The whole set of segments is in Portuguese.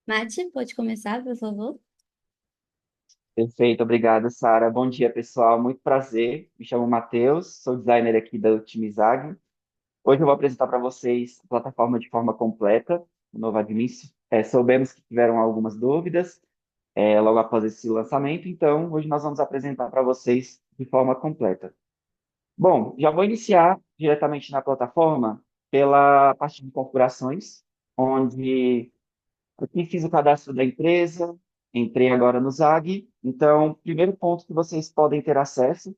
Mati, pode começar, por favor? Perfeito, obrigado, Sara. Bom dia, pessoal. Muito prazer. Me chamo Matheus, sou designer aqui da Otimizag. Hoje eu vou apresentar para vocês a plataforma de forma completa, o novo admin. Soubemos que tiveram algumas dúvidas logo após esse lançamento, então hoje nós vamos apresentar para vocês de forma completa. Bom, já vou iniciar diretamente na plataforma pela parte de configurações, onde aqui fiz o cadastro da empresa, entrei agora no ZAG. Então, primeiro ponto que vocês podem ter acesso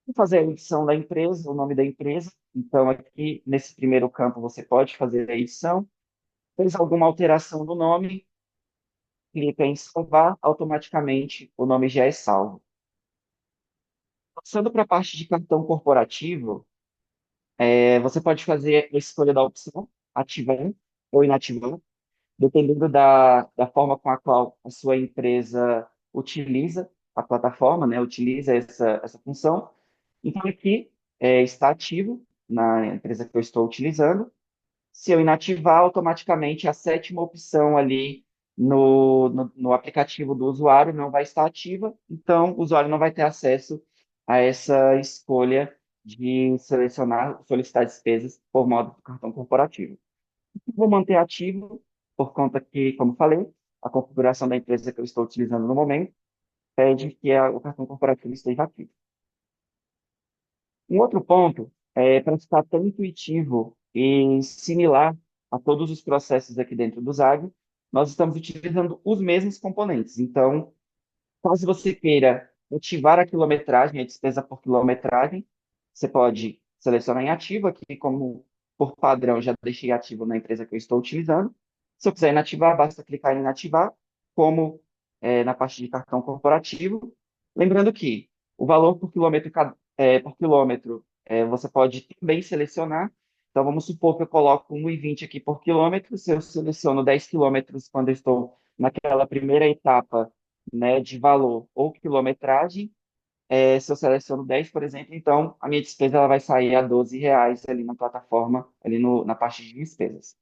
é fazer a edição da empresa, o nome da empresa. Então, aqui nesse primeiro campo você pode fazer a edição. Fez alguma alteração no nome, clica em salvar, automaticamente o nome já é salvo. Passando para a parte de cartão corporativo, você pode fazer a escolha da opção ativar ou inativar, dependendo da forma com a qual a sua empresa utiliza a plataforma, né, utiliza essa função. Então, aqui está ativo na empresa que eu estou utilizando. Se eu inativar, automaticamente a sétima opção ali no aplicativo do usuário não vai estar ativa, então o usuário não vai ter acesso a essa escolha de selecionar, solicitar despesas por modo do cartão corporativo. Vou manter ativo, por conta que, como falei, a configuração da empresa que eu estou utilizando no momento pede que o cartão corporativo esteja ativo. Um outro ponto é para ficar tão intuitivo e similar a todos os processos aqui dentro do Zag, nós estamos utilizando os mesmos componentes. Então, caso você queira ativar a quilometragem, a despesa por quilometragem, você pode selecionar em ativo, aqui como por padrão já deixei ativo na empresa que eu estou utilizando. Se eu quiser inativar, basta clicar em inativar, como na parte de cartão corporativo. Lembrando que o valor por quilômetro, você pode também selecionar. Então, vamos supor que eu coloco 1,20 aqui por quilômetro. Se eu seleciono 10 quilômetros quando eu estou naquela primeira etapa, né, de valor ou quilometragem, se eu seleciono 10, por exemplo, então a minha despesa ela vai sair a R$ 12 ali na plataforma, ali na parte de despesas.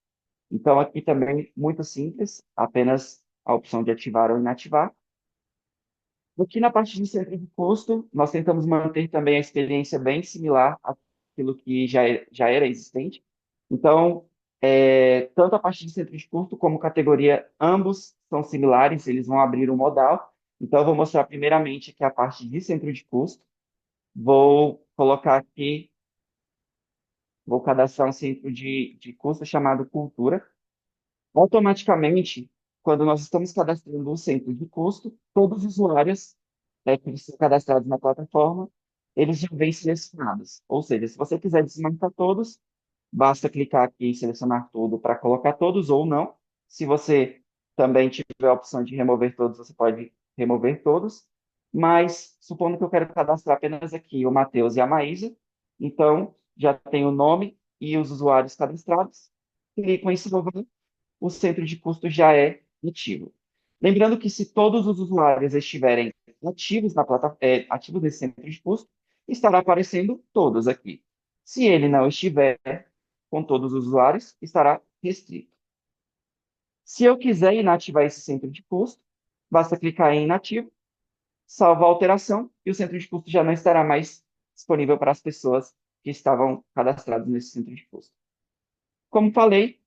Então aqui também muito simples, apenas a opção de ativar ou inativar. Aqui na parte de centro de custo, nós tentamos manter também a experiência bem similar àquilo que já era existente. Então, tanto a parte de centro de custo como categoria, ambos são similares, eles vão abrir o modal. Então, eu vou mostrar primeiramente aqui a parte de centro de custo. Vou colocar aqui, vou cadastrar um centro de custo chamado Cultura. Automaticamente, quando nós estamos cadastrando um centro de custo, todos os usuários que estão cadastrados na plataforma, eles já vêm selecionados. Ou seja, se você quiser desmarcar todos, basta clicar aqui em selecionar tudo para colocar todos ou não. Se você também tiver a opção de remover todos, você pode remover todos. Mas, supondo que eu quero cadastrar apenas aqui o Matheus e a Maísa, então já tem o nome e os usuários cadastrados. Clico em salvar, o centro de custo já é ativo. Lembrando que se todos os usuários estiverem ativos na ativos nesse centro de custo, estará aparecendo todos aqui. Se ele não estiver com todos os usuários, estará restrito. Se eu quiser inativar esse centro de custo, basta clicar em inativo, salvar a alteração e o centro de custo já não estará mais disponível para as pessoas que estavam cadastradas nesse centro de custo. Como falei,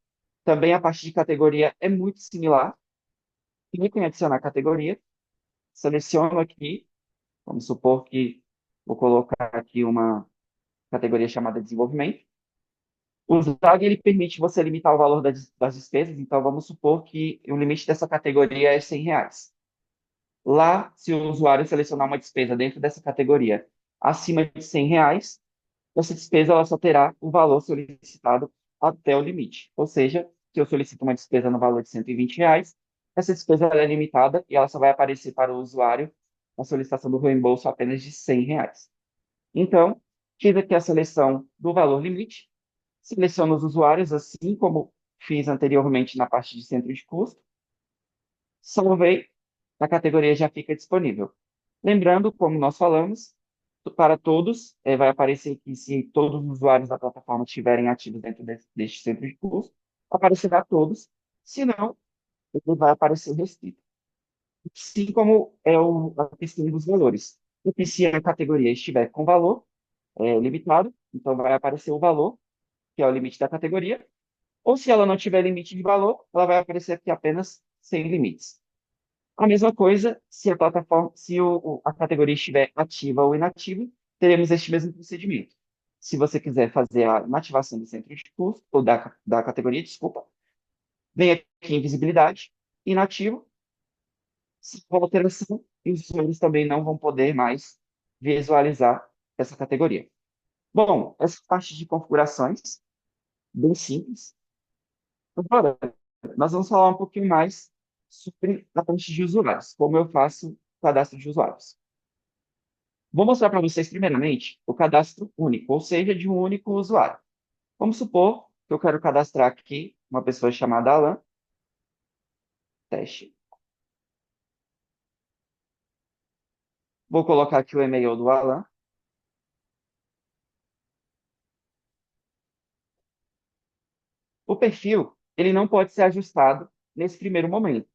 também a parte de categoria é muito similar. Clico em adicionar categoria, seleciono aqui, vamos supor que vou colocar aqui uma categoria chamada desenvolvimento. O ZAG ele permite você limitar o valor das despesas, então vamos supor que o limite dessa categoria é R$ 100. Lá, se o usuário selecionar uma despesa dentro dessa categoria acima de R$ 100, essa despesa ela só terá o valor solicitado até o limite. Ou seja, se eu solicito uma despesa no valor de R$ 120, essa despesa ela é limitada e ela só vai aparecer para o usuário a solicitação do reembolso apenas de R$ 100. Então, fiz aqui a seleção do valor limite, seleciono os usuários, assim como fiz anteriormente na parte de centro de custo, salvei, a categoria já fica disponível. Lembrando, como nós falamos, para todos, vai aparecer que se todos os usuários da plataforma estiverem ativos dentro deste centro de custo, aparecerá a todos. Se não, ele vai aparecer restrito. Assim como é a questão dos valores. Porque se a categoria estiver com valor limitado, então vai aparecer o valor, que é o limite da categoria, ou se ela não tiver limite de valor, ela vai aparecer aqui apenas sem limites. A mesma coisa se a plataforma, se a categoria estiver ativa ou inativa, teremos este mesmo procedimento. Se você quiser fazer a inativação do centro de custo, ou da categoria, desculpa, vem aqui em visibilidade, inativo, se for alteração, e os usuários também não vão poder mais visualizar essa categoria. Bom, essa parte de configurações, bem simples. Agora, nós vamos falar um pouquinho mais sobre a parte de usuários, como eu faço o cadastro de usuários. Vou mostrar para vocês, primeiramente, o cadastro único, ou seja, de um único usuário. Vamos supor que eu quero cadastrar aqui uma pessoa chamada Alan, teste. Vou colocar aqui o e-mail do Alan. O perfil, ele não pode ser ajustado nesse primeiro momento.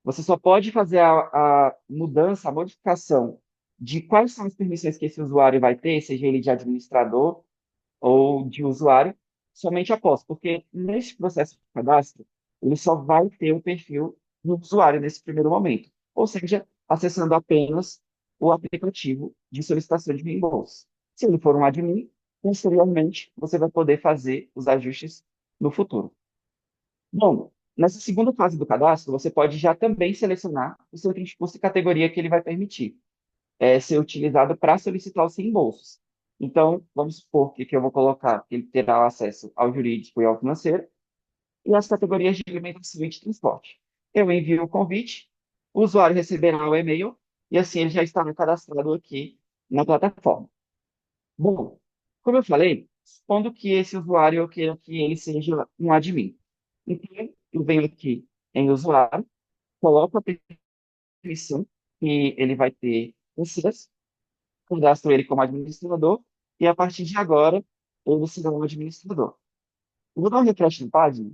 Você só pode fazer a mudança, a modificação de quais são as permissões que esse usuário vai ter, seja ele de administrador ou de usuário, somente após, porque neste processo de cadastro, ele só vai ter o perfil do usuário nesse primeiro momento, ou seja, acessando apenas o aplicativo de solicitação de reembolso. Se ele for um admin, posteriormente, você vai poder fazer os ajustes no futuro. Bom, nessa segunda fase do cadastro, você pode já também selecionar o seu tipo de categoria que ele vai permitir ser utilizado para solicitar os reembolsos. Então, vamos supor que eu vou colocar que ele terá acesso ao jurídico e ao financeiro e as categorias de alimentação e de transporte. Eu envio o convite, o usuário receberá o e-mail e assim ele já estará cadastrado aqui na plataforma. Bom, como eu falei, supondo que esse usuário eu queira que ele seja um admin. Então, eu venho aqui em usuário, coloco a permissão que ele vai ter acesso, cadastro ele como administrador e a partir de agora ele será um administrador. Eu vou dar um refresh na página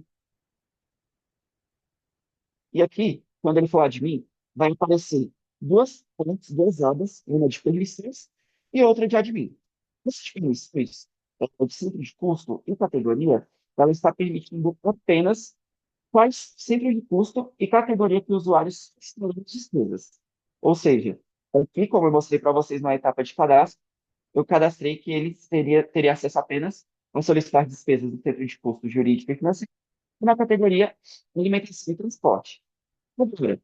e aqui, quando ele for admin, vai aparecer duas pontes, duas abas, uma de permissões e outra de admin. Essas permissões, de centro de custo e categoria, ela está permitindo apenas quais centro de custo e categoria que os usuários estão de despesas. Ou seja, aqui, como eu mostrei para vocês na etapa de cadastro, eu cadastrei que ele teria acesso apenas a solicitar despesas do centro de custo jurídico e financeiro na categoria alimentação e transporte. Agora,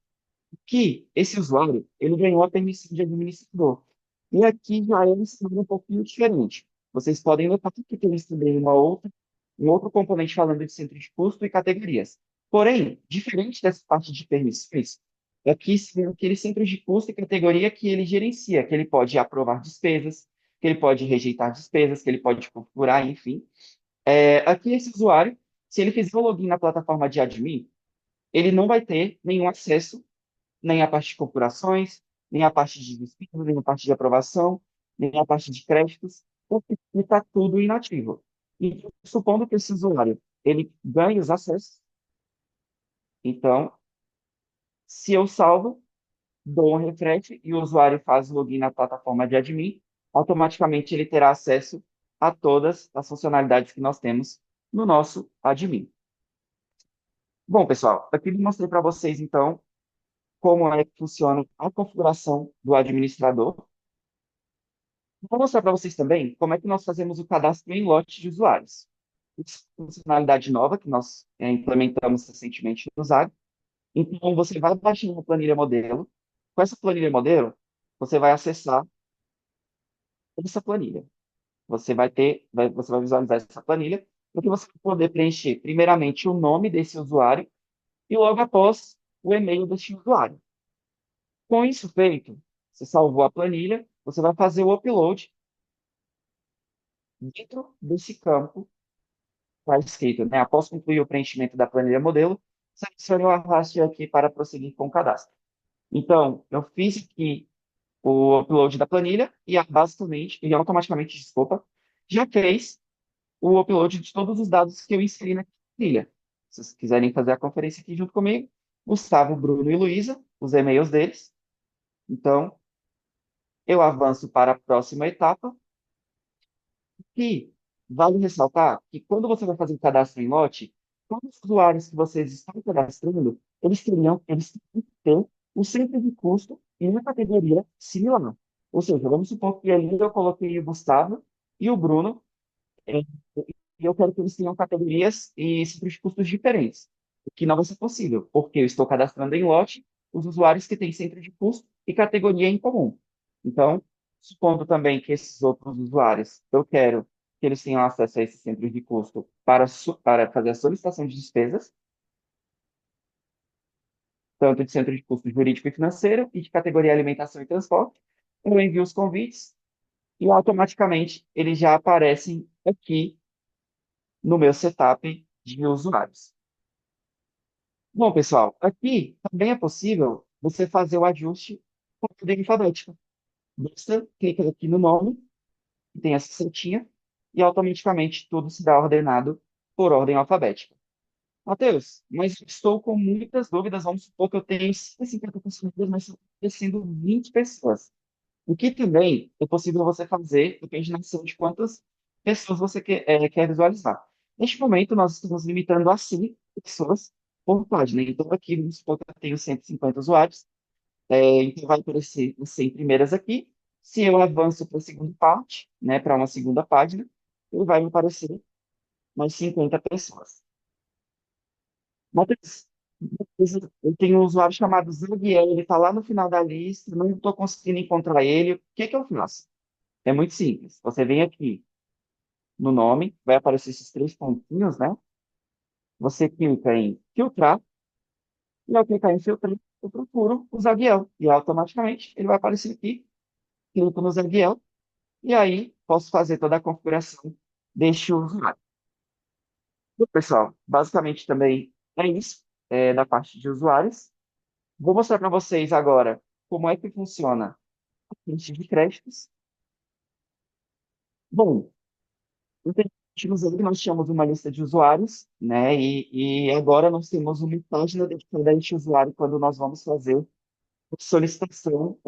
que esse usuário ele ganhou a permissão de administrador. E aqui já é um cenário um pouquinho diferente. Vocês podem notar que temos também um outro componente falando de centro de custo e categorias. Porém, diferente dessa parte de permissões, aqui são aqueles centros de custo e categoria que ele gerencia, que ele pode aprovar despesas, que ele pode rejeitar despesas, que ele pode configurar, enfim. Aqui esse usuário, se ele fizer o login na plataforma de admin, ele não vai ter nenhum acesso nem a parte de corporações, nem a parte de despesas, nem a parte de aprovação, nem a parte de créditos, porque está tudo inativo. E supondo que esse usuário ele ganhe os acessos, então, se eu salvo, dou um refresh e o usuário faz o login na plataforma de admin, automaticamente ele terá acesso a todas as funcionalidades que nós temos no nosso admin. Bom, pessoal, aqui eu mostrei para vocês, então, como é que funciona a configuração do administrador. Vou mostrar para vocês também como é que nós fazemos o cadastro em lote de usuários. Isso é uma funcionalidade nova que nós implementamos recentemente no Zag. Então, você vai baixar uma planilha modelo. Com essa planilha modelo, você vai acessar essa planilha. Você vai visualizar essa planilha, porque você vai poder preencher, primeiramente, o nome desse usuário e logo após o e-mail desse usuário. Com isso feito, você salvou a planilha, você vai fazer o upload dentro desse campo está escrito, né? Após concluir o preenchimento da planilha modelo, selecione o arraste aqui para prosseguir com o cadastro. Então, eu fiz aqui o upload da planilha e automaticamente, desculpa, já fez o upload de todos os dados que eu inseri na planilha. Se vocês quiserem fazer a conferência aqui junto comigo, Gustavo, Bruno e Luísa, os e-mails deles. Então, eu avanço para a próxima etapa, e vale ressaltar que quando você vai fazer o cadastro em lote, todos os usuários que vocês estão cadastrando, eles teriam que ter um centro de custo e uma categoria similar. Ou seja, vamos supor que ali eu coloquei o Gustavo e o Bruno, eh, e eu quero que eles tenham categorias e centros de custos diferentes, o que não vai ser possível, porque eu estou cadastrando em lote os usuários que têm centro de custo e categoria em comum. Então, supondo também que esses outros usuários, eu quero que eles tenham acesso a esses centros de custo para fazer a solicitação de despesas, tanto de centro de custo jurídico e financeiro e de categoria alimentação e transporte, eu envio os convites e automaticamente eles já aparecem aqui no meu setup de usuários. Bom, pessoal, aqui também é possível você fazer o ajuste por ordem alfabética. Basta clicar aqui no nome, que tem essa setinha, e automaticamente tudo será ordenado por ordem alfabética. Matheus, mas estou com muitas dúvidas. Vamos supor que eu tenho 150 consumidores, mas estão acontecendo 20 pessoas. O que também é possível você fazer, depende na ação de quantas pessoas você quer visualizar. Neste momento, nós estamos limitando a 100 pessoas por página. Então, aqui, vamos supor que eu tenho 150 usuários, então vai aparecer as 100 primeiras aqui. Se eu avanço para a segunda parte, né, para uma segunda página, ele vai me aparecer mais 50 pessoas. Matheus, eu tenho um usuário chamado Zaguiel, ele está lá no final da lista, não estou conseguindo encontrar ele. O que que eu faço? É muito simples. Você vem aqui no nome, vai aparecer esses três pontinhos, né? Você clica em filtrar, e ao clicar em filtrar, eu procuro o Zaguiel. E automaticamente ele vai aparecer aqui, clico no Zaguiel, e aí posso fazer toda a configuração deste usuário. Bom, pessoal, basicamente também é isso, da parte de usuários. Vou mostrar para vocês agora como é que funciona a ficha de créditos. Bom, utilizando, nós tínhamos uma lista de usuários, né? E agora nós temos uma página dedicada a este usuário quando nós vamos fazer a solicitação,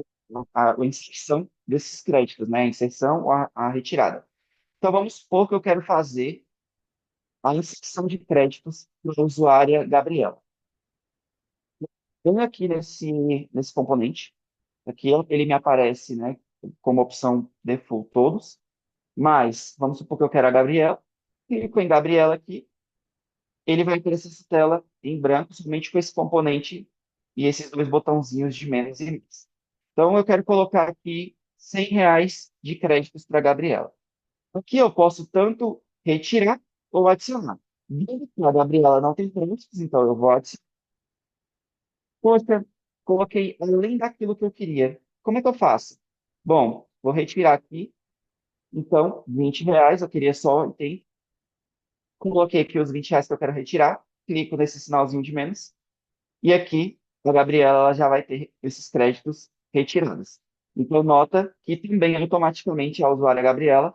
a inserção desses créditos, né? A inserção ou a retirada. Então, vamos supor que eu quero fazer a inserção de créditos para a usuária Gabriela. Venho aqui nesse componente, aqui ele me aparece, né, como opção default todos, mas vamos supor que eu quero a Gabriela, clico em Gabriela aqui, ele vai aparecer essa tela em branco somente com esse componente e esses dois botãozinhos de menos e mais. Então, eu quero colocar aqui R$ 100 de créditos para a Gabriela. Aqui eu posso tanto retirar ou adicionar. Vendo que a Gabriela não tem créditos, então eu vou adicionar. Poxa, coloquei além daquilo que eu queria. Como é que eu faço? Bom, vou retirar aqui. Então, R$ 20, eu queria só, tem. Coloquei aqui os R$ 20 que eu quero retirar. Clico nesse sinalzinho de menos. E aqui, a Gabriela ela já vai ter esses créditos retirados. Então, nota que também automaticamente a usuária Gabriela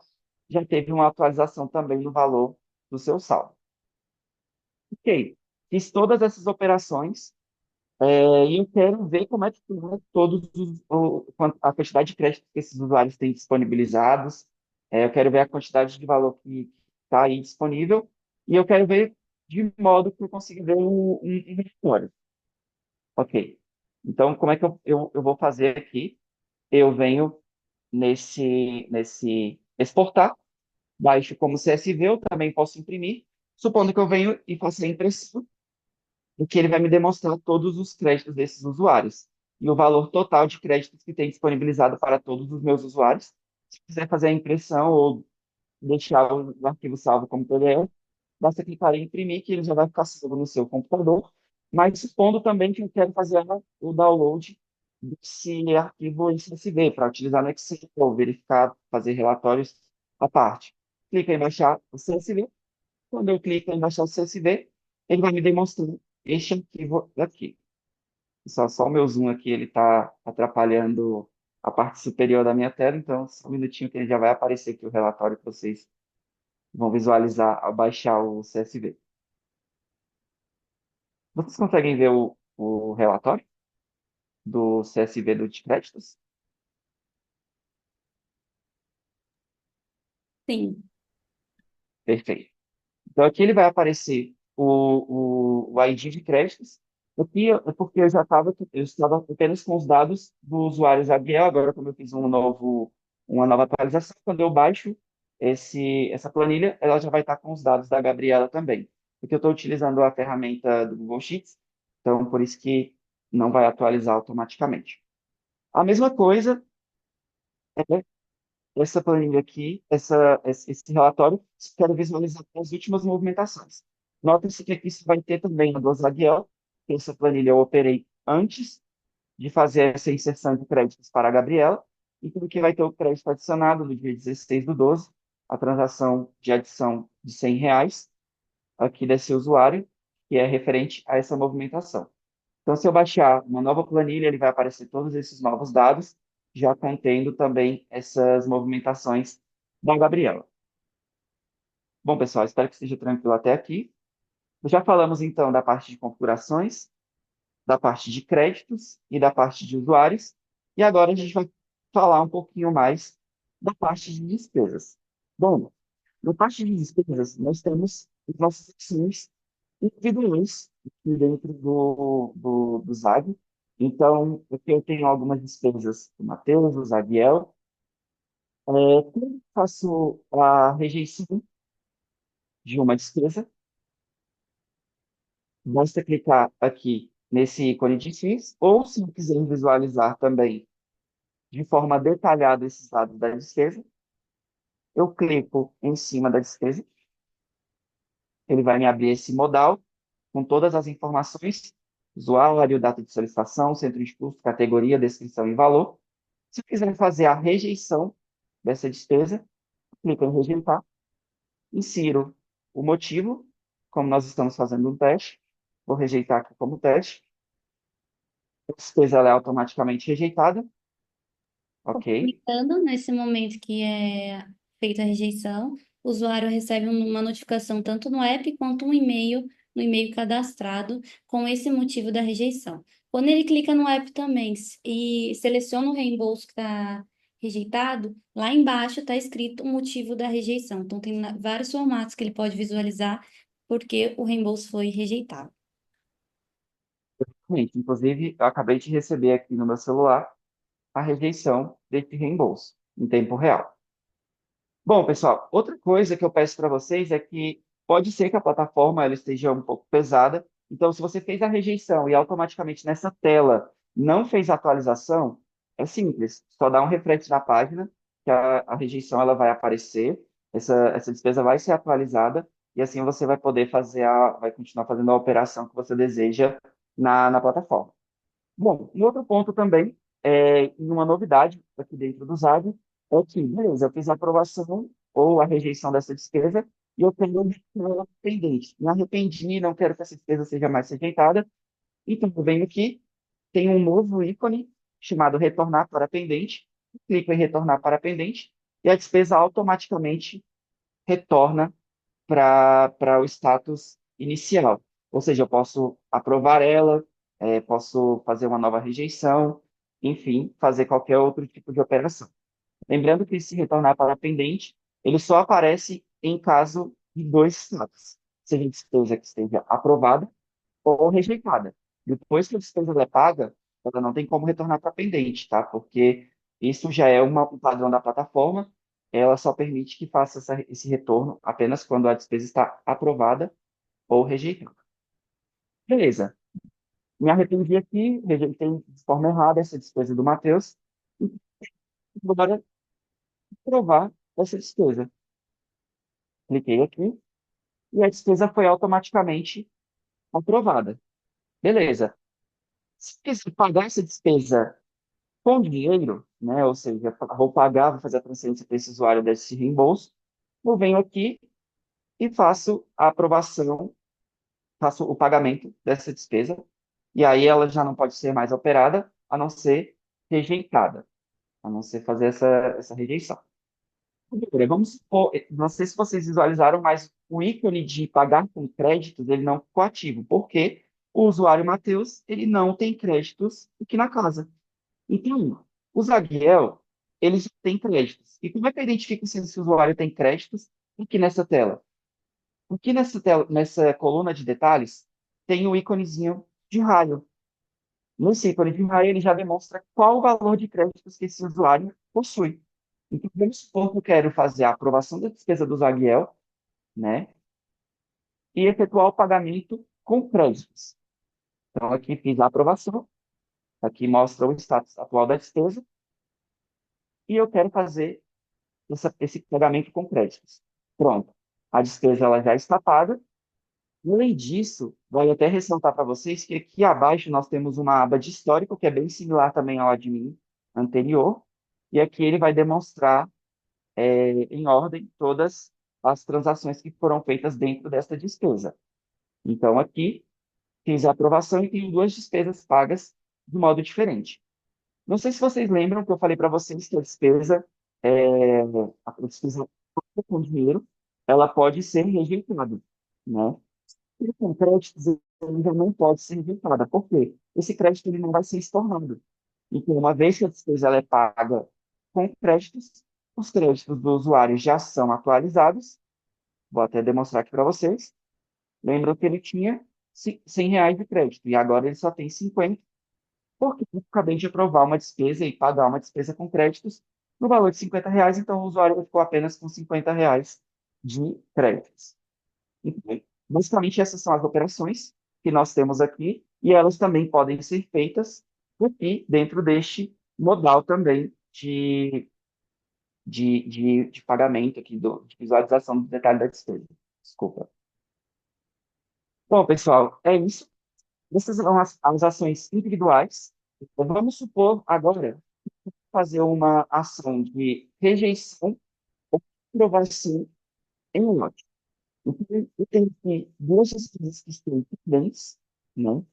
já teve uma atualização também no valor do seu saldo. Ok, fiz todas essas operações e eu quero ver como é que está a quantidade de créditos que esses usuários têm disponibilizados. Eu quero ver a quantidade de valor que está aí disponível e eu quero ver de modo que eu consiga ver um relatório. Ok. Então, como é que eu vou fazer aqui? Eu venho nesse exportar, baixo como CSV, eu também posso imprimir. Supondo que eu venho e faço a impressão, o que ele vai me demonstrar todos os créditos desses usuários e o valor total de créditos que tem disponibilizado para todos os meus usuários. Se quiser fazer a impressão ou deixar o arquivo salvo como PDF, basta clicar em imprimir, que ele já vai ficar salvo no seu computador. Mas supondo também que eu quero fazer o download desse arquivo em CSV para utilizar no Excel, ou verificar, fazer relatórios à parte. Clica em baixar o CSV. Quando eu clico em baixar o CSV, ele vai me demonstrar este arquivo aqui. Só o meu zoom aqui, ele está atrapalhando a parte superior da minha tela, então só um minutinho que ele já vai aparecer aqui o relatório que vocês vão visualizar ao baixar o CSV. Vocês conseguem ver o relatório do CSV de créditos? Sim. Perfeito. Então, aqui ele vai aparecer o ID de créditos. Aqui é porque eu estava apenas com os dados do usuário Gabriel. Agora, como eu fiz uma nova atualização, quando eu baixo essa planilha, ela já vai estar com os dados da Gabriela também. Porque eu estou utilizando a ferramenta do Google Sheets, então por isso que não vai atualizar automaticamente. A mesma coisa é essa planilha aqui, esse relatório, quero visualizar as últimas movimentações. Nota-se que aqui você vai ter também a do Azaghel, que essa planilha eu operei antes de fazer essa inserção de créditos para a Gabriela, e tudo que vai ter o crédito adicionado no dia 16/12, a transação de adição de R$ 100 aqui desse usuário, que é referente a essa movimentação. Então, se eu baixar uma nova planilha, ele vai aparecer todos esses novos dados, já contendo também essas movimentações da Gabriela. Bom, pessoal, espero que esteja tranquilo até aqui. Já falamos, então, da parte de configurações, da parte de créditos e da parte de usuários. E agora a gente vai falar um pouquinho mais da parte de despesas. Bom, na parte de despesas, nós temos as nossas opções individuais aqui dentro do Zag. Então, aqui eu tenho algumas despesas do Matheus, do Zagiel. Quando eu faço a rejeição de uma despesa, basta clicar aqui nesse ícone de X, ou se eu quiser visualizar também de forma detalhada esses dados da despesa, eu clico em cima da despesa, ele vai me abrir esse modal com todas as informações, usuário, data de solicitação, centro de custo, categoria, descrição e valor. Se eu quiser fazer a rejeição dessa despesa, clico em rejeitar, insiro o motivo, como nós estamos fazendo um teste, vou rejeitar aqui como teste, a despesa ela é automaticamente rejeitada, ok? Clicando nesse momento que é feita a rejeição, o usuário recebe uma notificação tanto no app quanto um e-mail, no e-mail cadastrado, com esse motivo da rejeição. Quando ele clica no app também e seleciona o reembolso que está rejeitado, lá embaixo está escrito o motivo da rejeição. Então, tem vários formatos que ele pode visualizar porque o reembolso foi rejeitado. Inclusive, eu acabei de receber aqui no meu celular a rejeição desse reembolso, em tempo real. Bom, pessoal, outra coisa que eu peço para vocês é que pode ser que a plataforma ela esteja um pouco pesada. Então, se você fez a rejeição e automaticamente nessa tela não fez a atualização, é simples, só dá um refresh na página que a rejeição ela vai aparecer, essa despesa vai ser atualizada e assim você vai poder vai continuar fazendo a operação que você deseja na plataforma. Bom, um outro ponto também, e uma novidade aqui dentro do Zag, é que, beleza, eu fiz a aprovação ou a rejeição dessa despesa e eu tenho ela pendente. Me arrependi, não quero que essa despesa seja mais rejeitada. Então, eu venho aqui, tem um novo ícone chamado Retornar para Pendente. Clico em Retornar para Pendente e a despesa automaticamente retorna para o status inicial. Ou seja, eu posso aprovar ela, posso fazer uma nova rejeição, enfim, fazer qualquer outro tipo de operação. Lembrando que se retornar para pendente, ele só aparece em caso de dois status, seja a despesa que esteja aprovada ou rejeitada. Depois que a despesa é paga, ela não tem como retornar para pendente, tá? Porque isso já é um padrão da plataforma, ela só permite que faça esse retorno apenas quando a despesa está aprovada ou rejeitada. Beleza. Me arrependi aqui, rejeitei de forma errada essa despesa do Matheus, e agora aprovar essa despesa. Cliquei aqui e a despesa foi automaticamente aprovada. Beleza. Se quiser pagar essa despesa com dinheiro, né? Ou seja, vou pagar, vou fazer a transferência para esse usuário desse reembolso. Eu venho aqui e faço a aprovação, faço o pagamento dessa despesa, e aí ela já não pode ser mais operada, a não ser rejeitada, a não ser fazer essa rejeição. Agora, vamos supor, não sei se vocês visualizaram, mas o ícone de pagar com créditos, ele não ficou ativo. Por quê? O usuário Matheus, ele não tem créditos aqui na casa. Então, o Zaguiel, ele já tem créditos. E como é que eu identifico se esse usuário tem créditos aqui nessa tela? Aqui nessa tela, nessa coluna de detalhes, tem o íconezinho de raio. Nesse ícone de raio, ele já demonstra qual o valor de créditos que esse usuário possui. Então, vamos supor que eu quero fazer a aprovação da despesa do Zaguiel, né? E efetuar o pagamento com créditos. Então, aqui fiz a aprovação, aqui mostra o status atual da despesa, e eu quero fazer esse pagamento com créditos. Pronto. A despesa ela já está paga. Além disso, vale até ressaltar para vocês que aqui abaixo nós temos uma aba de histórico, que é bem similar também ao admin anterior, e aqui ele vai demonstrar em ordem todas as transações que foram feitas dentro desta despesa. Então, aqui fiz a aprovação e tenho duas despesas pagas de modo diferente. Não sei se vocês lembram que eu falei para vocês que a despesa com dinheiro, ela pode ser rejeitada, né? E com créditos, ele já não pode ser rejeitada. Por quê? Esse crédito ele não vai ser estornado. Então, uma vez que a despesa ela é paga com créditos, os créditos do usuário já são atualizados. Vou até demonstrar aqui para vocês. Lembram que ele tinha R$ 100 de crédito e agora ele só tem 50, porque eu acabei de aprovar uma despesa e pagar uma despesa com créditos no valor de R$ 50, então o usuário ficou apenas com R$ 50 de créditos. Então, basicamente, essas são as operações que nós temos aqui, e elas também podem ser feitas aqui dentro deste modal também de pagamento aqui, de visualização do detalhe da despesa. Desculpa. Bom, pessoal, é isso. Essas são as ações individuais. Então, vamos supor agora fazer uma ação de rejeição ou aprovação em um lote. Então, eu tenho aqui duas despesas que estão pendentes, né,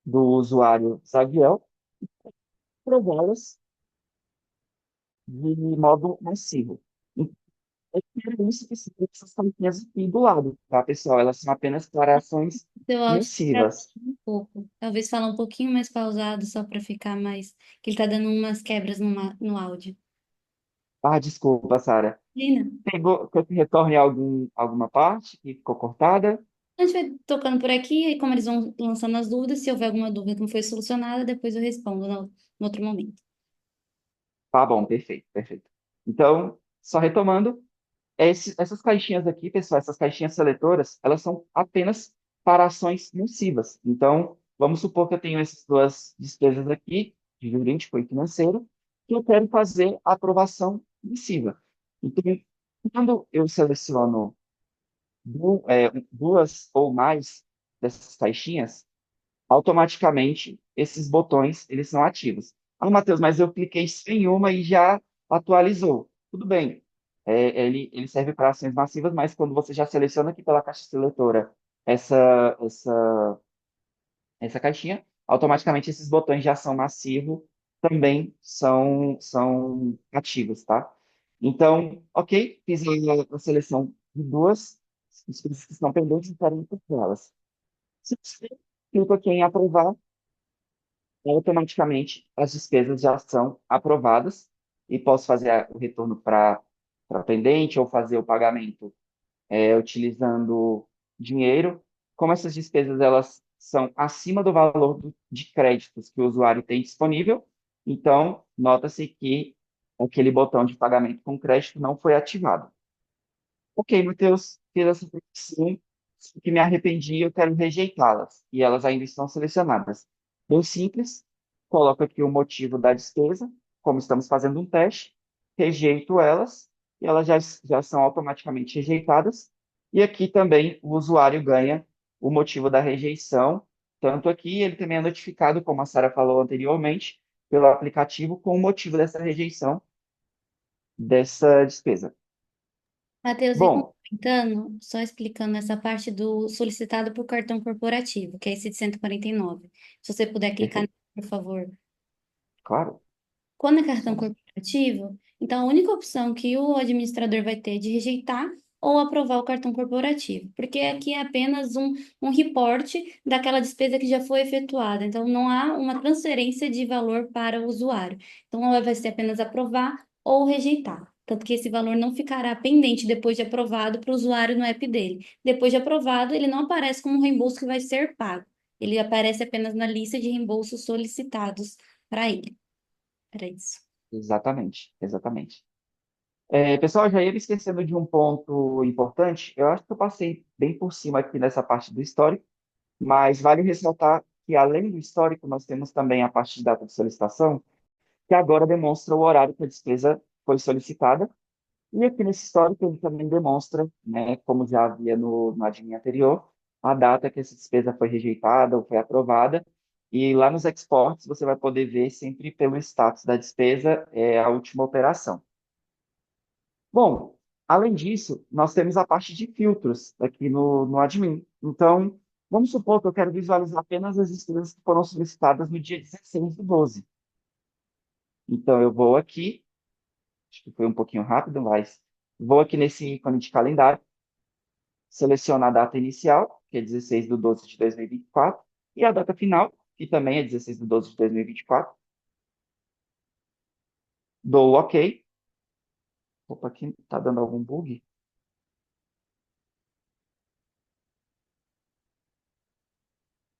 do usuário Zaguiel, prová-las de modo massivo. Então, é por isso que essas tampinhas aqui do lado, tá, pessoal? Elas são apenas para ações Seu áudio está massivas. um pouco. Talvez falar um pouquinho mais pausado, só para ficar mais. Que ele tá dando umas quebras no áudio. Ah, desculpa, Sara. Lina, Pegou, quer que retorne alguma parte que ficou cortada? a gente vai tocando por aqui, e como eles vão lançando as dúvidas, se houver alguma dúvida que não foi solucionada, depois eu respondo no outro momento. Tá bom, perfeito, perfeito. Então, só retomando, essas caixinhas aqui, pessoal, essas caixinhas seletoras, elas são apenas para ações nocivas. Então, vamos supor que eu tenho essas duas despesas aqui, de jurídico e financeiro, que eu quero fazer a aprovação nociva. Então, quando eu seleciono duas ou mais dessas caixinhas, automaticamente esses botões eles são ativos. Ah, Matheus, mas eu cliquei só em uma e já atualizou. Tudo bem. Ele serve para ações massivas, mas quando você já seleciona aqui pela caixa seletora essa, essa, essa caixinha, automaticamente esses botões de ação massivo também são ativos, tá? Então, ok, fiz a seleção de duas despesas que estão pendentes e quero ir por elas. Se você clica aqui em aprovar, automaticamente as despesas já são aprovadas e posso fazer o retorno para pendente ou fazer o pagamento utilizando dinheiro. Como essas despesas elas são acima do valor de créditos que o usuário tem disponível, então nota-se que aquele botão de pagamento com crédito não foi ativado. Ok, Matheus, fiz essa petição, só que me arrependi, eu quero rejeitá-las, e elas ainda estão selecionadas. Bem simples, coloco aqui o motivo da despesa, como estamos fazendo um teste, rejeito elas, e elas já são automaticamente rejeitadas, e aqui também o usuário ganha o motivo da rejeição, tanto aqui ele também é notificado, como a Sara falou anteriormente, pelo aplicativo com o motivo dessa rejeição dessa despesa. Matheus, e Bom, complementando, só explicando essa parte do solicitado por cartão corporativo, que é esse de 149. Se você puder clicar, perfeito, por favor. claro. Quando é cartão Vamos. corporativo, então a única opção que o administrador vai ter de rejeitar ou aprovar o cartão corporativo, porque aqui é apenas um reporte daquela despesa que já foi efetuada, então não há uma transferência de valor para o usuário. Então, ela vai ser apenas aprovar ou rejeitar. Tanto que esse valor não ficará pendente depois de aprovado para o usuário no app dele. Depois de aprovado, ele não aparece como um reembolso que vai ser pago. Ele aparece apenas na lista de reembolsos solicitados para ele. Era isso. Exatamente, exatamente. Pessoal, já ia me esquecendo de um ponto importante. Eu acho que eu passei bem por cima aqui nessa parte do histórico, mas vale ressaltar que, além do histórico, nós temos também a parte de data de solicitação, que agora demonstra o horário que a despesa foi solicitada. E aqui nesse histórico ele também demonstra, né, como já havia no admin anterior, a data que essa despesa foi rejeitada ou foi aprovada. E lá nos exports você vai poder ver sempre pelo status da despesa, a última operação. Bom, além disso, nós temos a parte de filtros aqui no admin. Então, vamos supor que eu quero visualizar apenas as despesas que foram solicitadas no dia 16/12. Então, eu vou aqui, acho que foi um pouquinho rápido, mas vou aqui nesse ícone de calendário, seleciono a data inicial, que é 16/12/2024, e a data final, que também é 16/12/2024. Dou o OK. Opa, aqui está dando algum bug.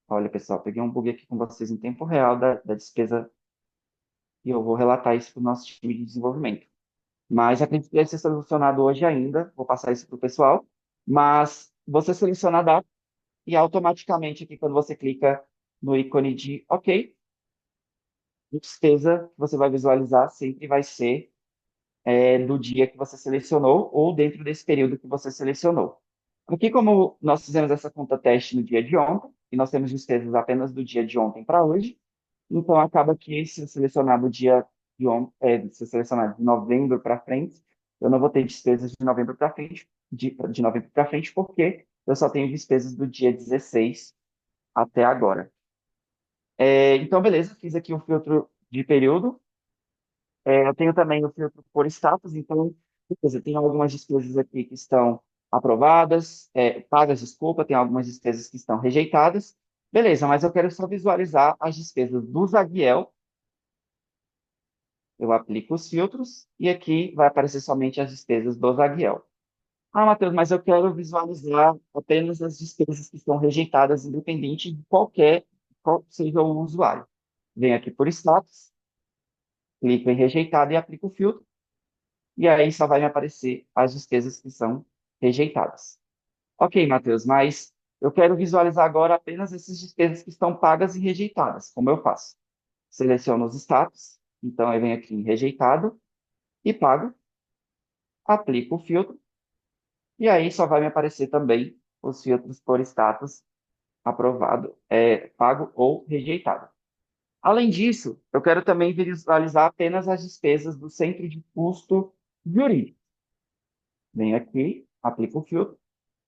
Olha, pessoal, peguei um bug aqui com vocês em tempo real da despesa e eu vou relatar isso para o nosso time de desenvolvimento. Mas acredito que deve ser solucionado hoje ainda, vou passar isso para o pessoal. Mas você seleciona a data e automaticamente aqui, quando você clica no ícone de OK, a despesa que você vai visualizar sempre vai ser do dia que você selecionou ou dentro desse período que você selecionou. Aqui, como nós fizemos essa conta teste no dia de ontem, e nós temos despesas apenas do dia de ontem para hoje, então acaba que se eu selecionar do dia de ontem, se eu selecionar de novembro para frente, eu não vou ter despesas de novembro para frente, de novembro para frente, porque eu só tenho despesas do dia 16 até agora. Então, beleza, fiz aqui o filtro de período. Eu tenho também o filtro por status, então, beleza, tem algumas despesas aqui que estão aprovadas, pagas, desculpa, tem algumas despesas que estão rejeitadas. Beleza, mas eu quero só visualizar as despesas do Zaguiel. Eu aplico os filtros e aqui vai aparecer somente as despesas do Zaguiel. Ah, Matheus, mas eu quero visualizar apenas as despesas que estão rejeitadas, independente de qual seja o usuário. Venho aqui por status, clico em rejeitado e aplico o filtro. E aí só vai me aparecer as despesas que são rejeitadas. Ok, Matheus, mas eu quero visualizar agora apenas essas despesas que estão pagas e rejeitadas. Como eu faço? Seleciono os status, então eu venho aqui em rejeitado e pago, aplico o filtro, e aí só vai me aparecer também os filtros por status aprovado, pago ou rejeitado. Além disso, eu quero também visualizar apenas as despesas do centro de custo jurídico. Venho aqui, aplico o filtro,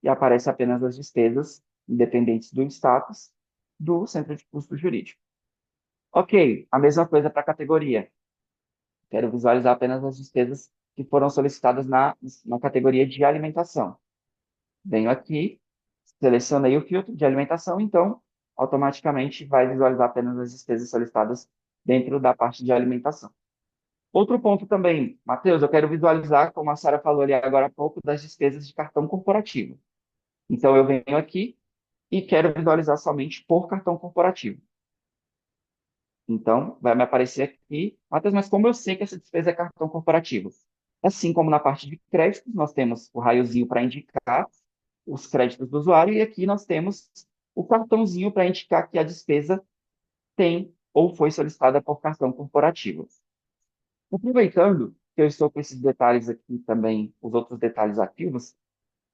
e aparece apenas as despesas independentes do status do centro de custo jurídico. Ok, a mesma coisa para a categoria. Quero visualizar apenas as despesas que foram solicitadas na categoria de alimentação. Venho aqui, selecionei o filtro de alimentação, então automaticamente vai visualizar apenas as despesas solicitadas dentro da parte de alimentação. Outro ponto também, Matheus, eu quero visualizar, como a Sara falou ali agora há pouco, das despesas de cartão corporativo. Então eu venho aqui e quero visualizar somente por cartão corporativo. Então, vai me aparecer aqui, Matheus, mas como eu sei que essa despesa é cartão corporativo? Assim como na parte de créditos, nós temos o raiozinho para indicar os créditos do usuário, e aqui nós temos o cartãozinho para indicar que a despesa tem ou foi solicitada por cartão corporativo. Aproveitando que eu estou com esses detalhes aqui também, os outros detalhes ativos,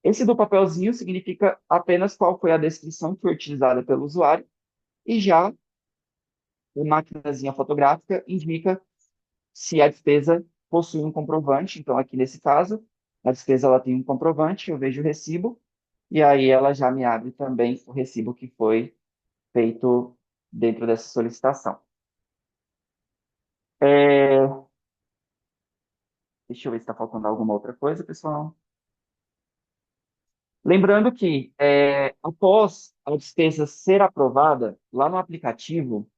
esse do papelzinho significa apenas qual foi a descrição que foi utilizada pelo usuário, e já a maquinazinha fotográfica indica se a despesa possui um comprovante. Então, aqui nesse caso, a despesa ela tem um comprovante, eu vejo o recibo, e aí ela já me abre também o recibo que foi feito dentro dessa solicitação. É, Deixa eu ver se está faltando alguma outra coisa, pessoal. Lembrando que, após a despesa ser aprovada, lá no aplicativo,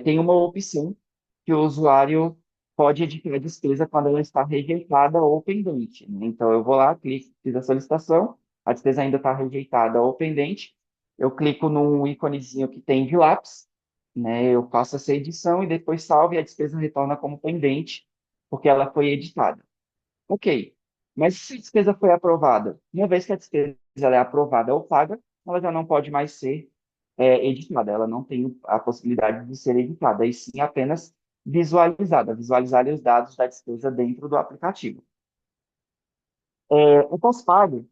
tem uma opção que o usuário pode editar a despesa quando ela está rejeitada ou pendente, né? Então, eu vou lá, clico, fiz a solicitação, a despesa ainda está rejeitada ou pendente, eu clico num íconezinho que tem de lápis, né? Eu faço essa edição e depois salvo e a despesa retorna como pendente, porque ela foi editada. Ok. Mas se a despesa foi aprovada, uma vez que a despesa ela é aprovada ou paga, ela já não pode mais ser editada. Ela não tem a possibilidade de ser editada, e sim apenas visualizada, visualizar ali os dados da despesa dentro do aplicativo. O pós-pago,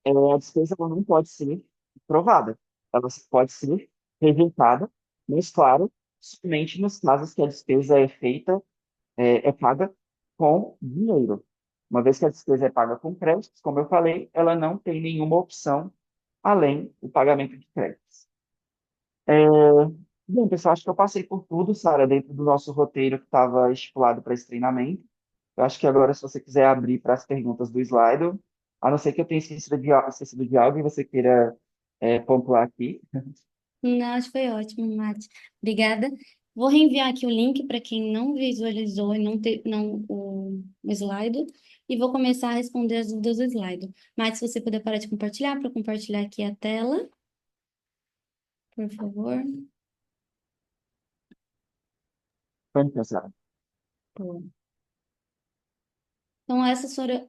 a despesa ela não pode ser aprovada. Ela só pode ser rejeitada, mas, claro, somente nos casos que a despesa é feita é paga com dinheiro. Uma vez que a despesa é paga com créditos, como eu falei, ela não tem nenhuma opção além do pagamento de créditos. É, Bom, pessoal, acho que eu passei por tudo, Sara, dentro do nosso roteiro que estava estipulado para esse treinamento. Eu acho que agora, se você quiser abrir para as perguntas do Slido, a não ser que eu tenha esquecido de algo e você queira pontuar aqui. Não, acho que foi ótimo, Mati. Obrigada. Vou reenviar aqui o link para quem não visualizou e não o slide, e vou começar a responder as dúvidas do slide. Mati, se você puder parar de compartilhar, para compartilhar aqui a tela, por favor. Pode pensar. Boa. Então, essas foram.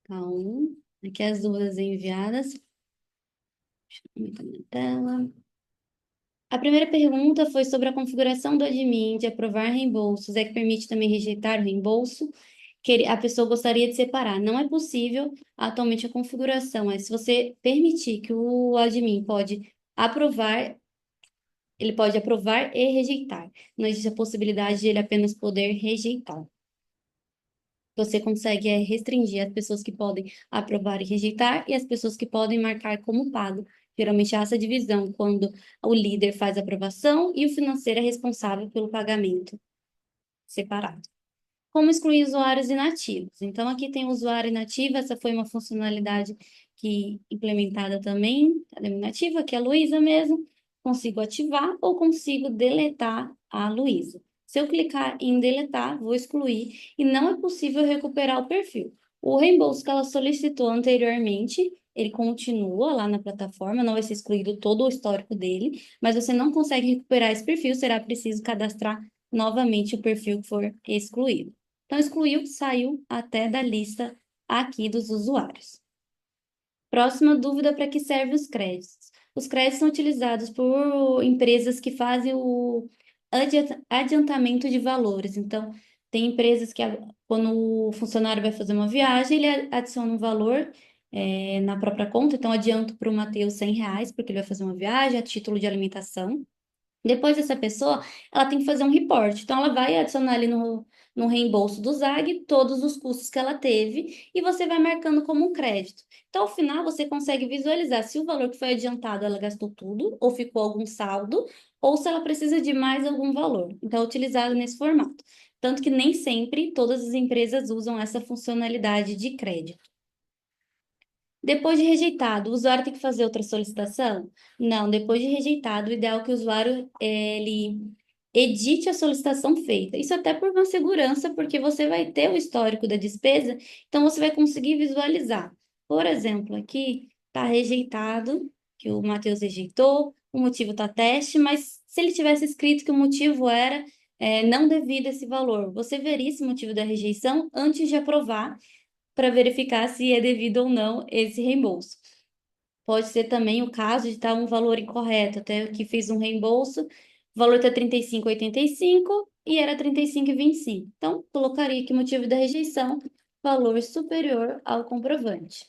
Calma. Aqui as dúvidas enviadas. Deixa eu aumentar minha tela. A primeira pergunta foi sobre a configuração do admin de aprovar reembolsos. É que permite também rejeitar o reembolso que a pessoa gostaria de separar. Não é possível atualmente a configuração. É se você permitir que o admin pode aprovar, ele pode aprovar e rejeitar. Não existe a possibilidade de ele apenas poder rejeitar. Você consegue restringir as pessoas que podem aprovar e rejeitar e as pessoas que podem marcar como pago. Geralmente há essa divisão, quando o líder faz a aprovação e o financeiro é responsável pelo pagamento separado. Como excluir usuários inativos? Então, aqui tem o usuário inativo, essa foi uma funcionalidade que implementada também, a inativa, que é a Luísa mesmo. Consigo ativar ou consigo deletar a Luísa. Se eu clicar em deletar, vou excluir e não é possível recuperar o perfil. O reembolso que ela solicitou anteriormente, ele continua lá na plataforma, não vai ser excluído todo o histórico dele, mas você não consegue recuperar esse perfil, será preciso cadastrar novamente o perfil que for excluído. Então, excluiu, saiu até da lista aqui dos usuários. Próxima dúvida: para que servem os créditos? Os créditos são utilizados por empresas que fazem o adiantamento de valores. Então, tem empresas que, quando o funcionário vai fazer uma viagem, ele adiciona um valor na própria conta. Então, adianto para o Matheus R$ 100, porque ele vai fazer uma viagem a título de alimentação. Depois dessa pessoa, ela tem que fazer um report. Então, ela vai adicionar ali no reembolso do ZAG todos os custos que ela teve e você vai marcando como um crédito. Então, ao final, você consegue visualizar se o valor que foi adiantado ela gastou tudo, ou ficou algum saldo, ou se ela precisa de mais algum valor. Então, é utilizado nesse formato. Tanto que nem sempre todas as empresas usam essa funcionalidade de crédito. Depois de rejeitado, o usuário tem que fazer outra solicitação? Não, depois de rejeitado, o ideal é que o usuário ele edite a solicitação feita. Isso até por uma segurança, porque você vai ter o histórico da despesa, então você vai conseguir visualizar. Por exemplo, aqui está rejeitado, que o Matheus rejeitou, o motivo está teste, mas se ele tivesse escrito que o motivo era não devido a esse valor, você veria esse motivo da rejeição antes de aprovar para verificar se é devido ou não esse reembolso. Pode ser também o caso de estar um valor incorreto, até que fiz um reembolso, o valor está 35,85 e era 35,25. Então, colocaria aqui motivo da rejeição, valor superior ao comprovante.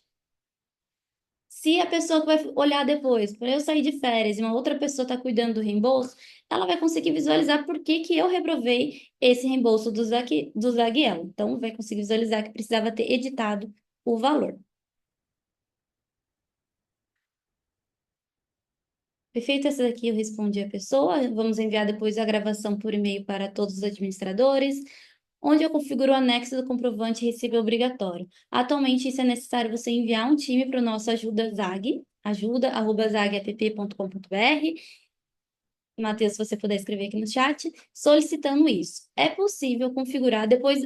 Se a pessoa que vai olhar depois, para eu sair de férias e uma outra pessoa está cuidando do reembolso, ela vai conseguir visualizar por que que eu reprovei esse reembolso do Zaguiel. Então, vai conseguir visualizar que precisava ter editado o valor. Perfeito, essa daqui eu respondi a pessoa. Vamos enviar depois a gravação por e-mail para todos os administradores, onde eu configuro o anexo do comprovante recibo obrigatório. Atualmente, isso é necessário você enviar um time para o nosso Ajuda Zag, ajuda@zagapp.com.br. Matheus, se você puder escrever aqui no chat, solicitando isso. É possível configurar, depois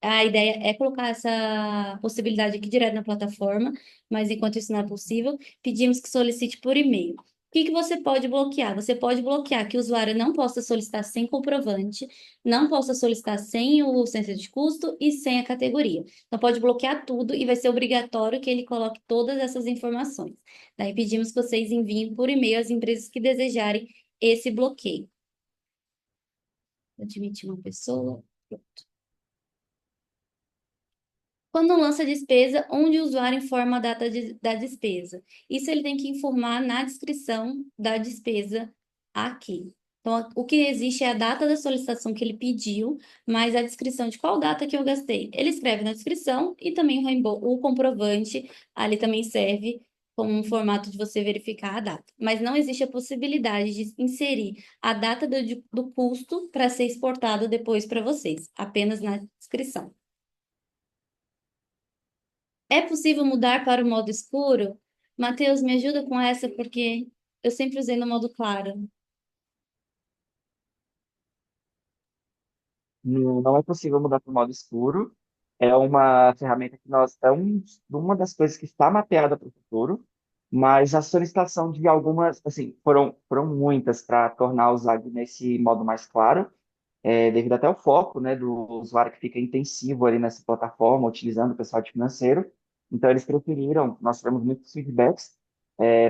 a ideia é colocar essa possibilidade aqui direto na plataforma, mas enquanto isso não é possível, pedimos que solicite por e-mail. O que que você pode bloquear? Você pode bloquear que o usuário não possa solicitar sem comprovante, não possa solicitar sem o centro de custo e sem a categoria. Então, pode bloquear tudo e vai ser obrigatório que ele coloque todas essas informações. Daí, pedimos que vocês enviem por e-mail as empresas que desejarem esse bloqueio. Admitir uma pessoa. Quando lança a despesa, onde o usuário informa a data da despesa. Isso ele tem que informar na descrição da despesa aqui. Então, o que existe é a data da solicitação que ele pediu, mais a descrição de qual data que eu gastei. Ele escreve na descrição e também o comprovante ali também serve como um formato de você verificar a data. Mas não existe a possibilidade de inserir a data do custo para ser exportado depois para vocês, apenas na descrição. É possível mudar para o modo escuro? Matheus, me ajuda com essa, porque eu sempre usei no modo claro. Não é possível mudar para o modo escuro. É uma ferramenta que uma das coisas que está mapeada para o futuro, mas a solicitação de algumas, assim, foram muitas para tornar o ZAG nesse modo mais claro, devido até ao foco, né, do usuário que fica intensivo ali nessa plataforma, utilizando o pessoal de financeiro. Então, eles preferiram, nós tivemos muitos feedbacks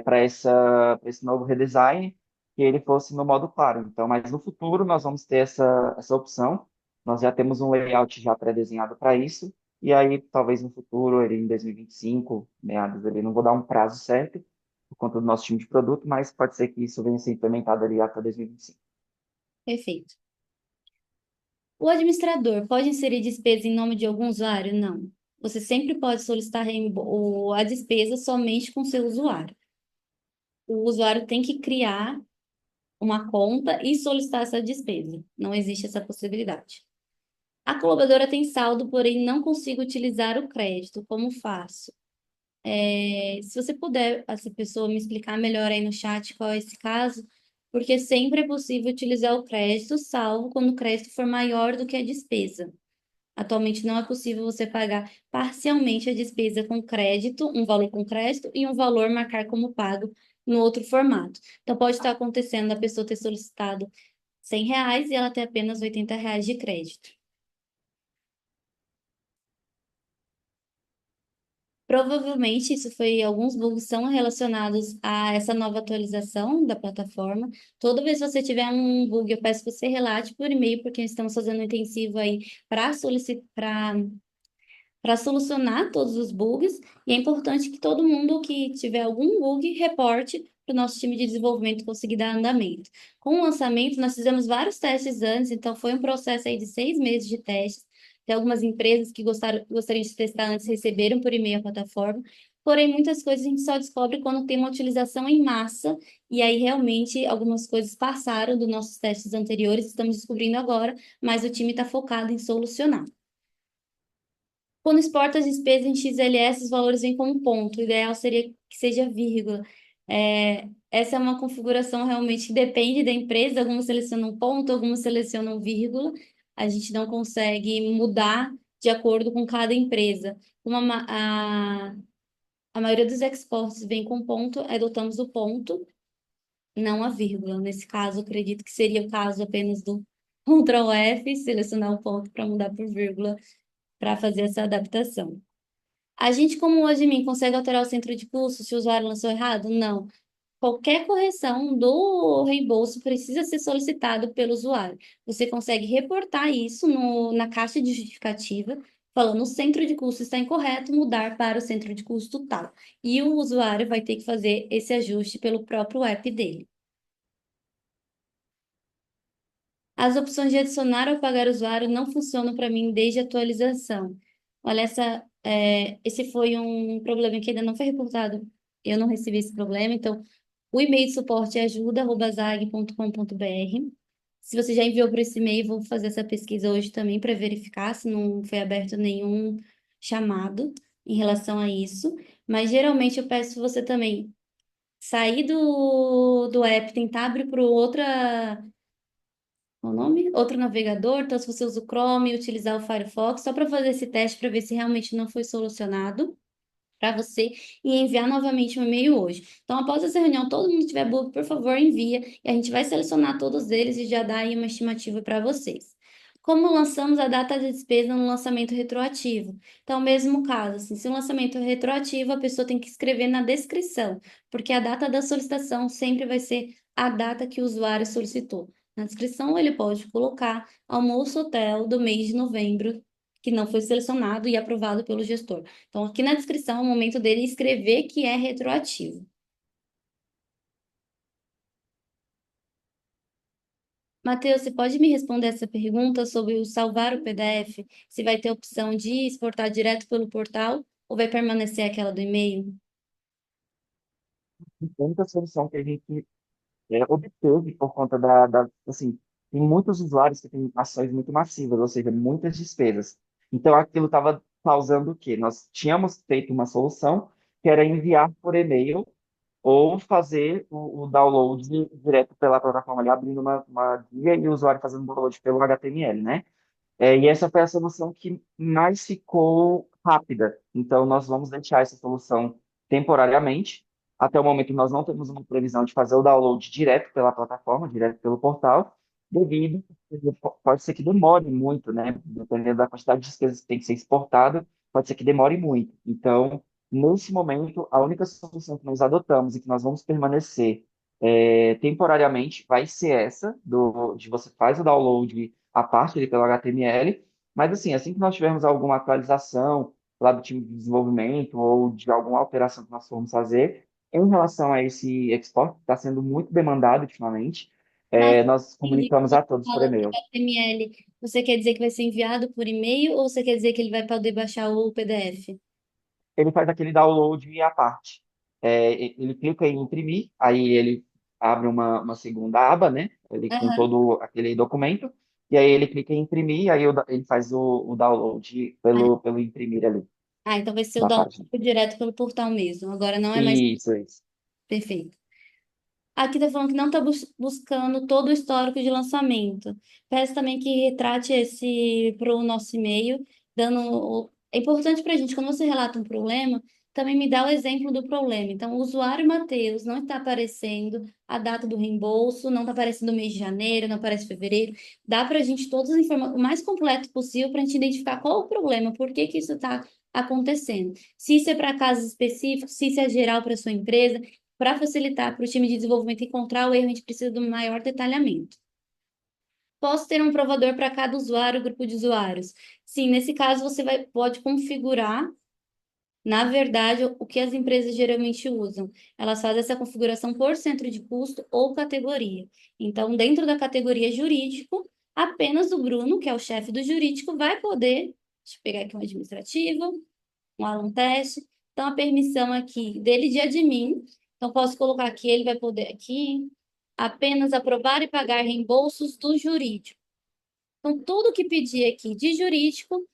para esse novo redesign, que ele fosse no modo claro. Então, mas no futuro nós vamos ter essa opção. Nós já temos um layout já pré-desenhado para isso, e aí talvez no futuro, ele em 2025, meados ali, não vou dar um prazo certo, por conta do nosso time de produto, mas pode ser que isso venha a ser implementado ali até 2025. Perfeito. O administrador pode inserir despesa em nome de algum usuário? Não. Você sempre pode solicitar a despesa somente com seu usuário. O usuário tem que criar uma conta e solicitar essa despesa. Não existe essa possibilidade. A colaboradora tem saldo, porém não consigo utilizar o crédito. Como faço? Se você puder, essa pessoa me explicar melhor aí no chat qual é esse caso, porque sempre é possível utilizar o crédito, salvo quando o crédito for maior do que a despesa. Atualmente não é possível você pagar parcialmente a despesa com crédito, um valor com crédito e um valor marcar como pago no outro formato. Então pode estar acontecendo a pessoa ter solicitado R$ 100 e ela ter apenas R$ 80 de crédito. Provavelmente isso foi alguns bugs são relacionados a essa nova atualização da plataforma. Toda vez que você tiver um bug, eu peço que você relate por e-mail, porque estamos fazendo um intensivo aí para solicitar, para solucionar todos os bugs. E é importante que todo mundo que tiver algum bug reporte para o nosso time de desenvolvimento conseguir dar andamento. Com o lançamento, nós fizemos vários testes antes, então foi um processo aí de 6 meses de testes. Tem algumas empresas que gostariam de testar antes, receberam por e-mail a plataforma. Porém, muitas coisas a gente só descobre quando tem uma utilização em massa, e aí realmente algumas coisas passaram dos nossos testes anteriores, estamos descobrindo agora, mas o time está focado em solucionar. Quando exporta as despesas em XLS, os valores vêm como ponto. O ideal seria que seja vírgula. Essa é uma configuração realmente que depende da empresa. Algumas selecionam ponto, algumas selecionam vírgula. A gente não consegue mudar de acordo com cada empresa. Como a maioria dos exports vem com ponto, adotamos o ponto, não a vírgula. Nesse caso, acredito que seria o caso apenas do Ctrl F, selecionar o ponto para mudar por vírgula, para fazer essa adaptação. A gente, como o admin, consegue alterar o centro de custo se o usuário lançou errado? Não. Qualquer correção do reembolso precisa ser solicitado pelo usuário. Você consegue reportar isso na caixa de justificativa, falando o centro de custo está incorreto, mudar para o centro de custo tal. E o usuário vai ter que fazer esse ajuste pelo próprio app dele. As opções de adicionar ou apagar usuário não funcionam para mim desde a atualização. Olha, esse foi um problema que ainda não foi reportado. Eu não recebi esse problema, então o e-mail de suporte é ajuda@zag.com.br. Se você já enviou para esse e-mail, vou fazer essa pesquisa hoje também para verificar se não foi aberto nenhum chamado em relação a isso. Mas geralmente eu peço você também sair do app, tentar abrir para outra, qual o nome? Outro navegador. Então, se você usa o Chrome, utilizar o Firefox, só para fazer esse teste para ver se realmente não foi solucionado para você e enviar novamente um e-mail hoje. Então, após essa reunião, todo mundo que tiver dúvida, por favor, envia e a gente vai selecionar todos eles e já dar aí uma estimativa para vocês. Como lançamos a data de despesa no lançamento retroativo? Então, mesmo caso, assim, se o lançamento é retroativo, a pessoa tem que escrever na descrição, porque a data da solicitação sempre vai ser a data que o usuário solicitou. Na descrição, ele pode colocar almoço hotel do mês de novembro, que não foi selecionado e aprovado pelo gestor. Então, aqui na descrição é o momento dele escrever que é retroativo. Matheus, você pode me responder essa pergunta sobre o salvar o PDF? Se vai ter opção de exportar direto pelo portal ou vai permanecer aquela do e-mail? A única solução que a gente obteve por conta assim, tem muitos usuários que têm ações muito massivas, ou seja, muitas despesas. Então, aquilo estava causando o quê? Nós tínhamos feito uma solução que era enviar por e-mail ou fazer o download direto pela plataforma ali, abrindo uma guia e o usuário fazendo o download pelo HTML, né? E essa foi a solução que mais ficou rápida. Então, nós vamos deixar essa solução temporariamente. Até o momento, nós não temos uma previsão de fazer o download direto pela plataforma, direto pelo portal, devido, pode ser que demore muito, né? Dependendo da quantidade de despesas que tem que ser exportada, pode ser que demore muito. Então, nesse momento, a única solução que nós adotamos e que nós vamos permanecer temporariamente vai ser essa, de você faz o download a parte ali pelo HTML, mas assim que nós tivermos alguma atualização lá do time de desenvolvimento ou de alguma alteração que nós formos fazer em relação a esse export, que está sendo muito demandado ultimamente, Mas nós entendi. comunicamos Quando a você todos por fala do e-mail. HTML, você quer dizer que vai ser enviado por e-mail ou você quer dizer que ele vai poder baixar o PDF? Ele faz aquele download à parte. Ele clica em imprimir, aí ele abre uma segunda aba, né? Ele com Aham. todo aquele documento, e aí ele clica em imprimir, aí ele faz o download pelo imprimir ali Então vai ser o da download página. direto pelo portal mesmo. Agora não é mais Isso, isso. perfeito. Aqui está falando que não está buscando todo o histórico de lançamento. Peço também que retrate esse para o nosso e-mail, É importante para a gente, quando você relata um problema, também me dá o exemplo do problema. Então, o usuário Matheus não está aparecendo a data do reembolso, não está aparecendo o mês de janeiro, não aparece fevereiro. Dá para a gente todas as informações, o mais completo possível para a gente identificar qual o problema, por que que isso está acontecendo. Se isso é para casos específicos, se isso é geral para sua empresa. Para facilitar para o time de desenvolvimento encontrar o erro, a gente precisa de um maior detalhamento. Posso ter um provador para cada usuário, grupo de usuários? Sim, nesse caso você pode configurar, na verdade, o que as empresas geralmente usam. Elas fazem essa configuração por centro de custo ou categoria. Então, dentro da categoria jurídico, apenas o Bruno, que é o chefe do jurídico, vai poder, deixa eu pegar aqui um administrativo, um aluno teste. Então, a permissão aqui dele de admin. Então, posso colocar aqui, ele vai poder aqui apenas aprovar e pagar reembolsos do jurídico. Então, tudo que pedir aqui de jurídico,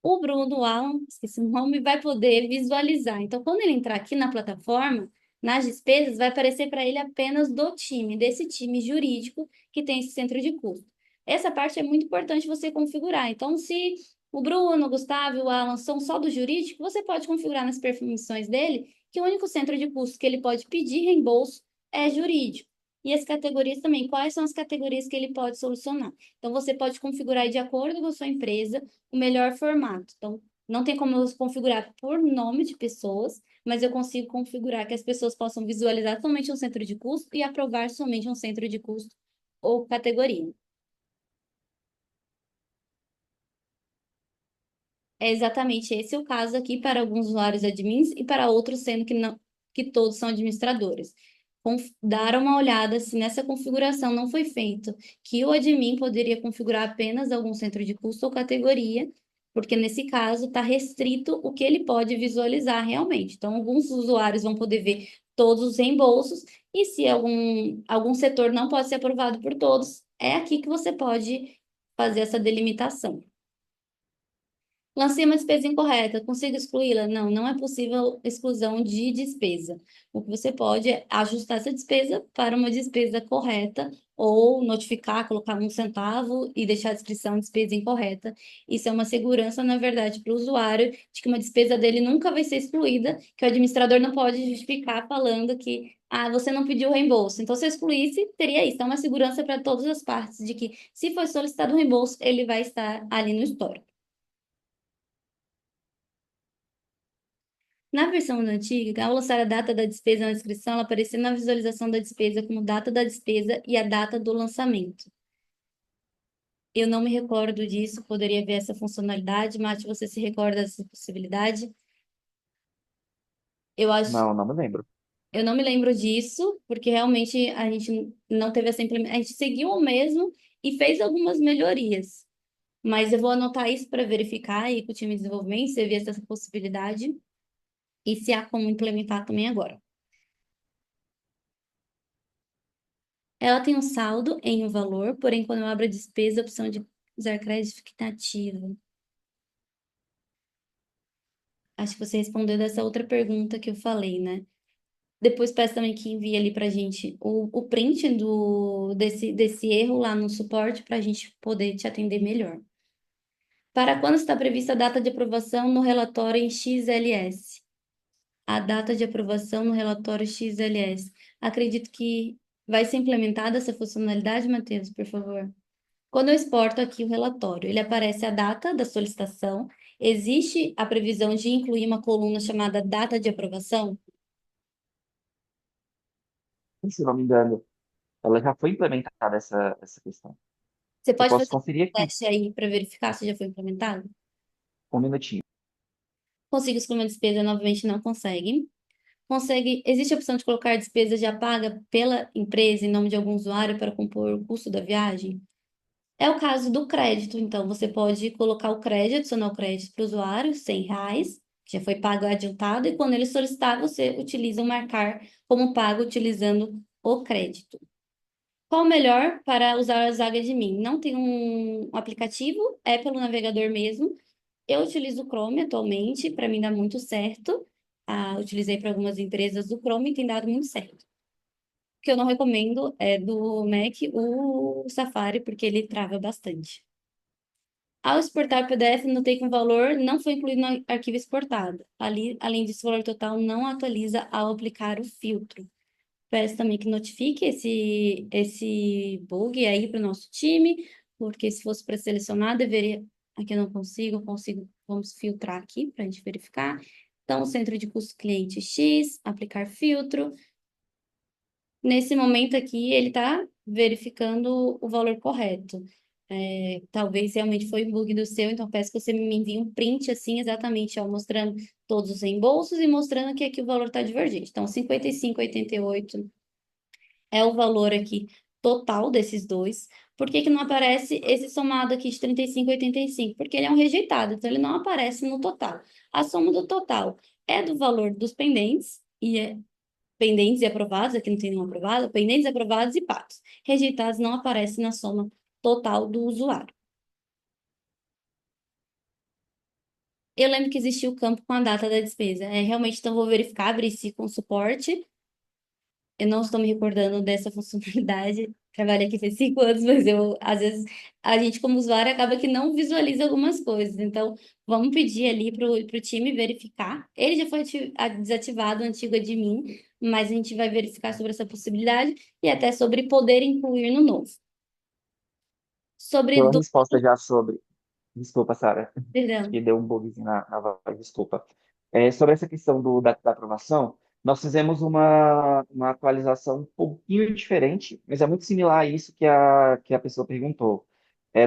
o Bruno, o Alan, esqueci o nome, vai poder visualizar. Então, quando ele entrar aqui na plataforma, nas despesas, vai aparecer para ele apenas do time, desse time jurídico que tem esse centro de custo. Essa parte é muito importante você configurar. Então, se o Bruno, o Gustavo e o Alan são só do jurídico, você pode configurar nas permissões dele que o único centro de custo que ele pode pedir reembolso é jurídico. E as categorias também, quais são as categorias que ele pode solucionar? Então, você pode configurar de acordo com a sua empresa o melhor formato. Então, não tem como eu configurar por nome de pessoas, mas eu consigo configurar que as pessoas possam visualizar somente um centro de custo e aprovar somente um centro de custo ou categoria. É exatamente esse o caso aqui para alguns usuários admins e para outros, sendo que não, que todos são administradores. Dar uma olhada se nessa configuração não foi feito, que o admin poderia configurar apenas algum centro de custo ou categoria, porque nesse caso está restrito o que ele pode visualizar realmente. Então, alguns usuários vão poder ver todos os reembolsos, e se algum setor não pode ser aprovado por todos, É aqui que você pode fazer essa delimitação. Lancei uma despesa incorreta, consigo excluí-la? Não, não é possível exclusão de despesa. O que você pode é ajustar essa despesa para uma despesa correta ou notificar, colocar 1 centavo e deixar a descrição de despesa incorreta. Isso é uma segurança, na verdade, para o usuário de que uma despesa dele nunca vai ser excluída, que o administrador não pode justificar falando que você não pediu reembolso. Então, se eu excluísse, teria isso. Então, é uma segurança para todas as partes de que, se foi solicitado o reembolso, ele vai estar ali no histórico. Na versão antiga, ao lançar a data da despesa na descrição, ela aparecia na visualização da despesa como data da despesa e a data do lançamento. Eu não me recordo disso, poderia ver essa funcionalidade. Mati, você se recorda dessa possibilidade? Eu acho, Não, não me lembro. eu não me lembro disso, porque realmente a gente não teve essa implementação. A gente seguiu o mesmo e fez algumas melhorias. Mas eu vou anotar isso para verificar aí com o time de desenvolvimento, se havia essa possibilidade e se há como implementar também agora. Ela tem um saldo em um valor, porém, quando eu abro a despesa, a opção de usar crédito fica inativa. Acho que você respondeu dessa outra pergunta que eu falei, né? Depois peço também que envie ali pra gente o print desse erro lá no suporte para a gente poder te atender melhor. Para quando está prevista a data de aprovação no relatório em XLS? A data de aprovação no relatório XLS. Acredito que vai ser implementada essa funcionalidade, Matheus, por favor. Quando eu exporto aqui o relatório, ele aparece a data da solicitação. Existe a previsão de incluir uma coluna chamada data de aprovação? Se não me engano, ela já foi implementada essa questão. Você Eu pode posso fazer conferir um aqui, teste aí para verificar se já foi implementado? um minutinho. Consigo excluir uma despesa? Novamente não consegue. Existe a opção de colocar despesa já paga pela empresa em nome de algum usuário para compor o custo da viagem? É o caso do crédito, então você pode colocar o crédito, adicionar o crédito para o usuário, R$ 100, que já foi pago adiantado, e quando ele solicitar, você utiliza o marcar como pago utilizando o crédito. Qual o melhor para usar a Zaga de Mim? Não tem um aplicativo, é pelo navegador mesmo. Eu utilizo o Chrome atualmente, para mim dá muito certo. Utilizei para algumas empresas do Chrome e tem dado muito certo. O que eu não recomendo é do Mac o Safari, porque ele trava bastante. Ao exportar PDF, notei que um valor não foi incluído no arquivo exportado. Ali, além disso, o valor total não atualiza ao aplicar o filtro. Peço também que notifique esse bug aí para o nosso time, porque se fosse para selecionar, deveria. Aqui eu não consigo. Vamos filtrar aqui para a gente verificar. Então, centro de custo cliente X, aplicar filtro. Nesse momento aqui, ele está verificando o valor correto. Talvez realmente foi um bug do seu, então peço que você me envie um print assim, exatamente, ó, mostrando todos os reembolsos e mostrando que aqui o valor está divergente. Então, 55,88 é o valor aqui total desses dois. Por que que não aparece esse somado aqui de 35,85? Porque ele é um rejeitado, então ele não aparece no total. A soma do total é do valor dos pendentes pendentes e aprovados, aqui não tem nenhum aprovado, pendentes, aprovados e pagos. Rejeitados não aparecem na soma total do usuário. Eu lembro que existia o campo com a data da despesa. Realmente, então, vou verificar, abrir esse com suporte. Eu não estou me recordando dessa funcionalidade. Trabalhei aqui faz 5 anos, mas às vezes, a gente, como usuário, acaba que não visualiza algumas coisas. Então, vamos pedir ali para o time verificar. Ele já foi desativado, o antigo admin, mas a gente vai verificar sobre essa possibilidade e até sobre poder incluir no novo. Sobre Então, a do... resposta já sobre. Desculpa, Sara. Acho Perdão. que deu um bugzinho na voz, desculpa. Sobre essa questão da aprovação, nós fizemos uma atualização um pouquinho diferente, mas é muito similar a isso que a pessoa perguntou.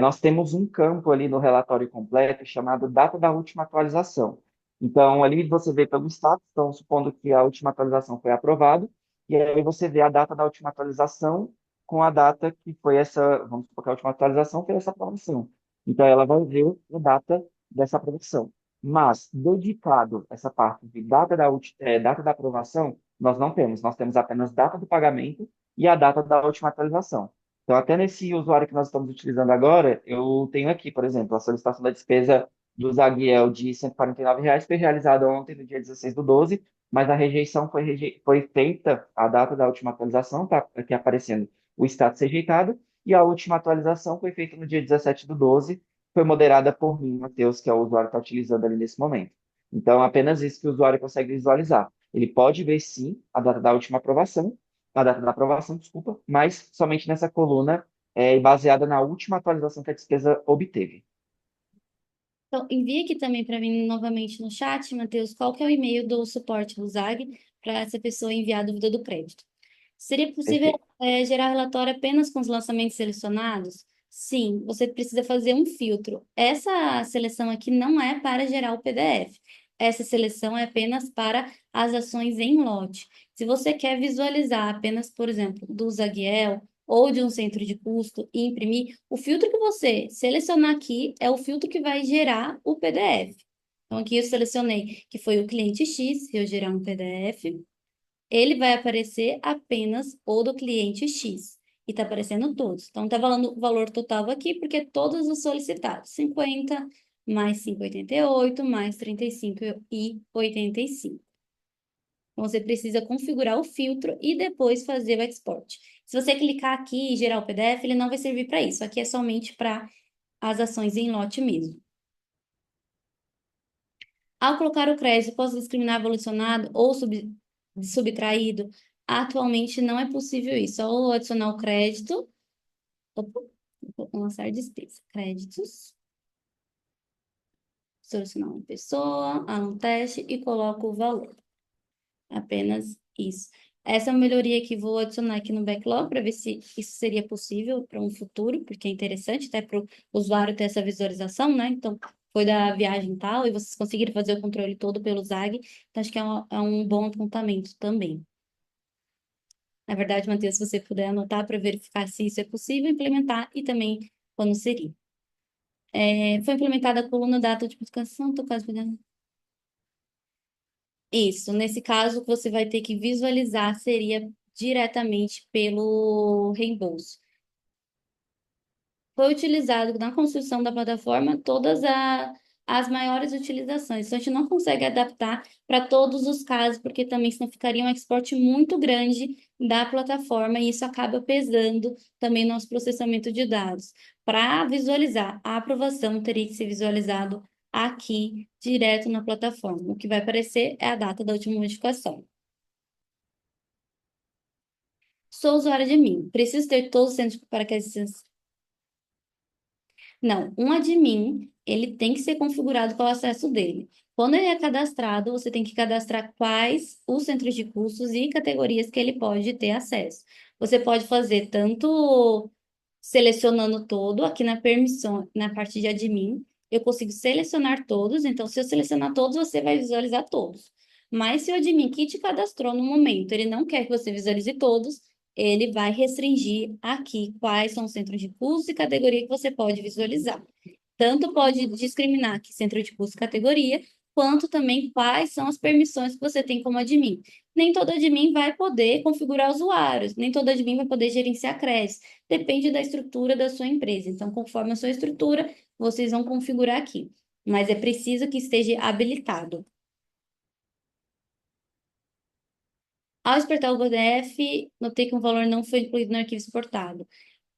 Nós temos um campo ali no relatório completo chamado data da última atualização. Então, ali você vê pelo status, então, supondo que a última atualização foi aprovada, e aí você vê a data da última atualização com a data que foi essa, vamos supor que a última atualização foi essa aprovação. Então, ela vai ver a data dessa aprovação. Mas, dedicado essa parte de data da aprovação, nós não temos. Nós temos apenas data do pagamento e a data da última atualização. Então, até nesse usuário que nós estamos utilizando agora, eu tenho aqui, por exemplo, a solicitação da despesa do Zaguiel de R$ 149 foi realizada ontem, no dia 16 do 12, mas a rejeição foi feita, a data da última atualização, está aqui aparecendo o status rejeitado, e a última atualização foi feita no dia 17 do 12, foi moderada por mim, Matheus, que é o usuário que está utilizando ali nesse momento. Então, apenas isso que o usuário consegue visualizar. Ele pode ver, sim, a data da última aprovação, a data da aprovação, desculpa, mas somente nessa coluna baseada na última atualização que a despesa obteve. Então, envia aqui também para mim novamente no chat, Matheus, qual que é o e-mail do suporte do ZAG para essa pessoa enviar a dúvida do crédito. Seria possível, Perfeito. gerar relatório apenas com os lançamentos selecionados? Sim, você precisa fazer um filtro. Essa seleção aqui não é para gerar o PDF. Essa seleção é apenas para as ações em lote. Se você quer visualizar apenas, por exemplo, do Zaguiel ou de um centro de custo e imprimir, o filtro que você selecionar aqui é o filtro que vai gerar o PDF. Então, aqui eu selecionei que foi o cliente X, se eu gerar um PDF, ele vai aparecer apenas o do cliente X. E está aparecendo todos. Então, está valendo o valor total aqui, porque todos os solicitados. 50 mais 5,88 mais 35,85. Então, você precisa configurar o filtro e depois fazer o export. Se você clicar aqui e gerar o PDF, ele não vai servir para isso. Aqui é somente para as ações em lote mesmo. Ao colocar o crédito, posso discriminar evolucionado ou subtraído? Atualmente não é possível isso. Ou adicionar o crédito, opa, vou lançar despesa. Créditos, selecionar uma pessoa, um teste e coloco o valor. Apenas isso. Essa é uma melhoria que vou adicionar aqui no backlog para ver se isso seria possível para um futuro, porque é interessante até para o usuário ter essa visualização, né? Então, foi da viagem tal, e vocês conseguiram fazer o controle todo pelo ZAG, então acho que é um bom apontamento também. Na verdade, Matheus, se você puder anotar para verificar se isso é possível implementar e também quando seria. Foi implementada a coluna data de publicação, tô quase pegando. Isso, nesse caso, o que você vai ter que visualizar seria diretamente pelo reembolso. Foi utilizado na construção da plataforma todas as maiores utilizações. Então, a gente não consegue adaptar para todos os casos, porque também senão ficaria um export muito grande da plataforma e isso acaba pesando também no nosso processamento de dados. Para visualizar a aprovação, teria que ser visualizado aqui, direto na plataforma. O que vai aparecer é a data da última modificação. Sou usuário de mim. Preciso ter todos os centros para que não, um admin, ele tem que ser configurado qual é o acesso dele. Quando ele é cadastrado, você tem que cadastrar quais os centros de cursos e categorias que ele pode ter acesso. Você pode fazer tanto selecionando todo, aqui na permissão, na parte de admin, eu consigo selecionar todos, então se eu selecionar todos, você vai visualizar todos. Mas se o admin que te cadastrou no momento, ele não quer que você visualize todos, ele vai restringir aqui quais são os centros de curso e categoria que você pode visualizar. Tanto pode discriminar que centro de curso e categoria, quanto também quais são as permissões que você tem como admin. Nem todo admin vai poder configurar usuários, nem todo admin vai poder gerenciar créditos. Depende da estrutura da sua empresa. Então, conforme a sua estrutura, vocês vão configurar aqui. Mas é preciso que esteja habilitado. Ao exportar o PDF, notei que um valor não foi incluído no arquivo exportado.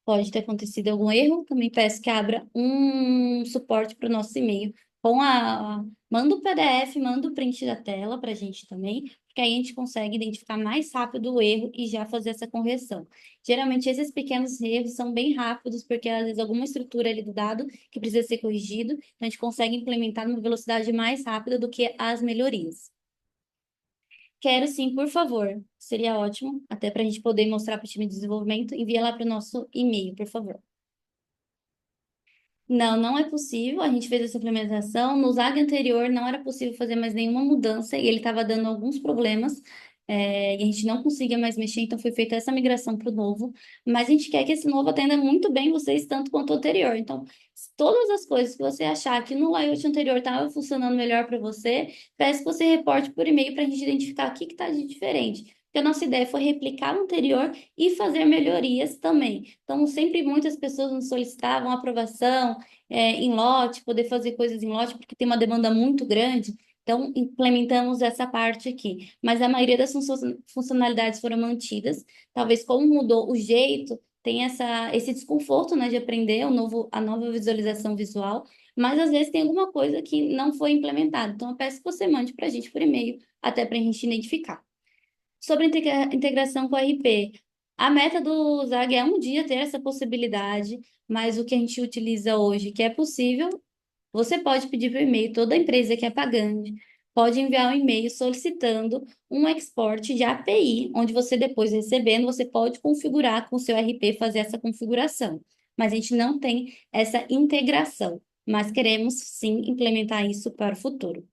Pode ter acontecido algum erro. Também peço que abra um suporte para o nosso e-mail manda o PDF, manda o print da tela para a gente também, porque aí a gente consegue identificar mais rápido o erro e já fazer essa correção. Geralmente esses pequenos erros são bem rápidos, porque às vezes alguma estrutura ali do dado que precisa ser corrigido, então a gente consegue implementar numa velocidade mais rápida do que as melhorias. Quero sim, por favor. Seria ótimo, até para a gente poder mostrar para o time de desenvolvimento. Envia lá para o nosso e-mail, por favor. Não, não é possível. A gente fez essa implementação. No ZAG anterior não era possível fazer mais nenhuma mudança e ele estava dando alguns problemas, e a gente não conseguia mais mexer, então foi feita essa migração para o novo. Mas a gente quer que esse novo atenda muito bem vocês, tanto quanto o anterior. Então, se todas as coisas que você achar que no layout anterior estava funcionando melhor para você, peço que você reporte por e-mail para a gente identificar o que está de diferente. porque a nossa ideia foi replicar o anterior e fazer melhorias também. Então, sempre muitas pessoas nos solicitavam aprovação em lote, poder fazer coisas em lote, porque tem uma demanda muito grande. Então, implementamos essa parte aqui. Mas a maioria das funcionalidades foram mantidas. Talvez como mudou o jeito, tem esse desconforto, né, de aprender a nova visualização visual, mas às vezes tem alguma coisa que não foi implementada. Então, eu peço que você mande para a gente por e-mail, até para a gente identificar. Sobre a integração com o RP, a meta do ZAG é um dia ter essa possibilidade, mas o que a gente utiliza hoje, que é possível, você pode pedir por e-mail, toda empresa que é pagante pode enviar um e-mail solicitando um export de API, onde você depois recebendo, você pode configurar com o seu RP, fazer essa configuração. Mas a gente não tem essa integração, mas queremos sim implementar isso para o futuro.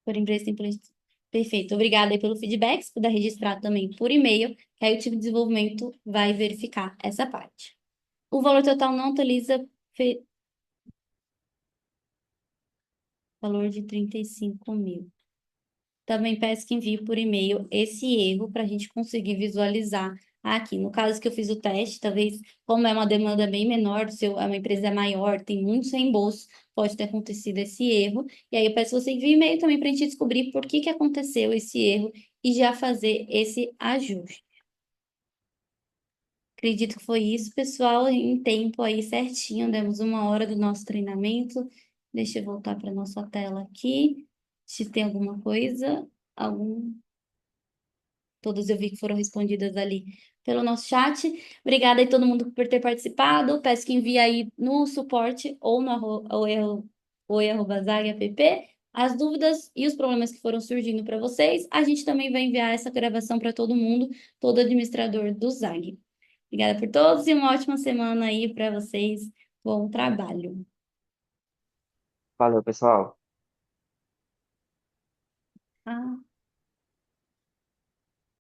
Por empresa simples. Perfeito. Obrigada aí pelo feedback. Se puder registrar também por e-mail, que aí o time de desenvolvimento vai verificar essa parte. O valor total não atualiza valor de 35.000. Também peço que envie por e-mail esse erro para a gente conseguir visualizar aqui. No caso que eu fiz o teste, talvez, como é uma demanda bem menor, é uma empresa maior, tem muitos reembolsos, pode ter acontecido esse erro. E aí eu peço que você envie e-mail também para a gente descobrir por que que aconteceu esse erro e já fazer esse ajuste. Acredito que foi isso, pessoal, em tempo aí certinho, demos 1 hora do nosso treinamento. Deixa eu voltar para nossa tela aqui. Se tem alguma coisa, algum todas eu vi que foram respondidas ali pelo nosso chat. Obrigada aí todo mundo por ter participado. Peço que envie aí no suporte ou no oi@zag.app as dúvidas e os problemas que foram surgindo para vocês. A gente também vai enviar essa gravação para todo mundo, todo administrador do Zag. Obrigada por todos e uma ótima semana aí para vocês. Bom trabalho. Valeu, pessoal. Ah.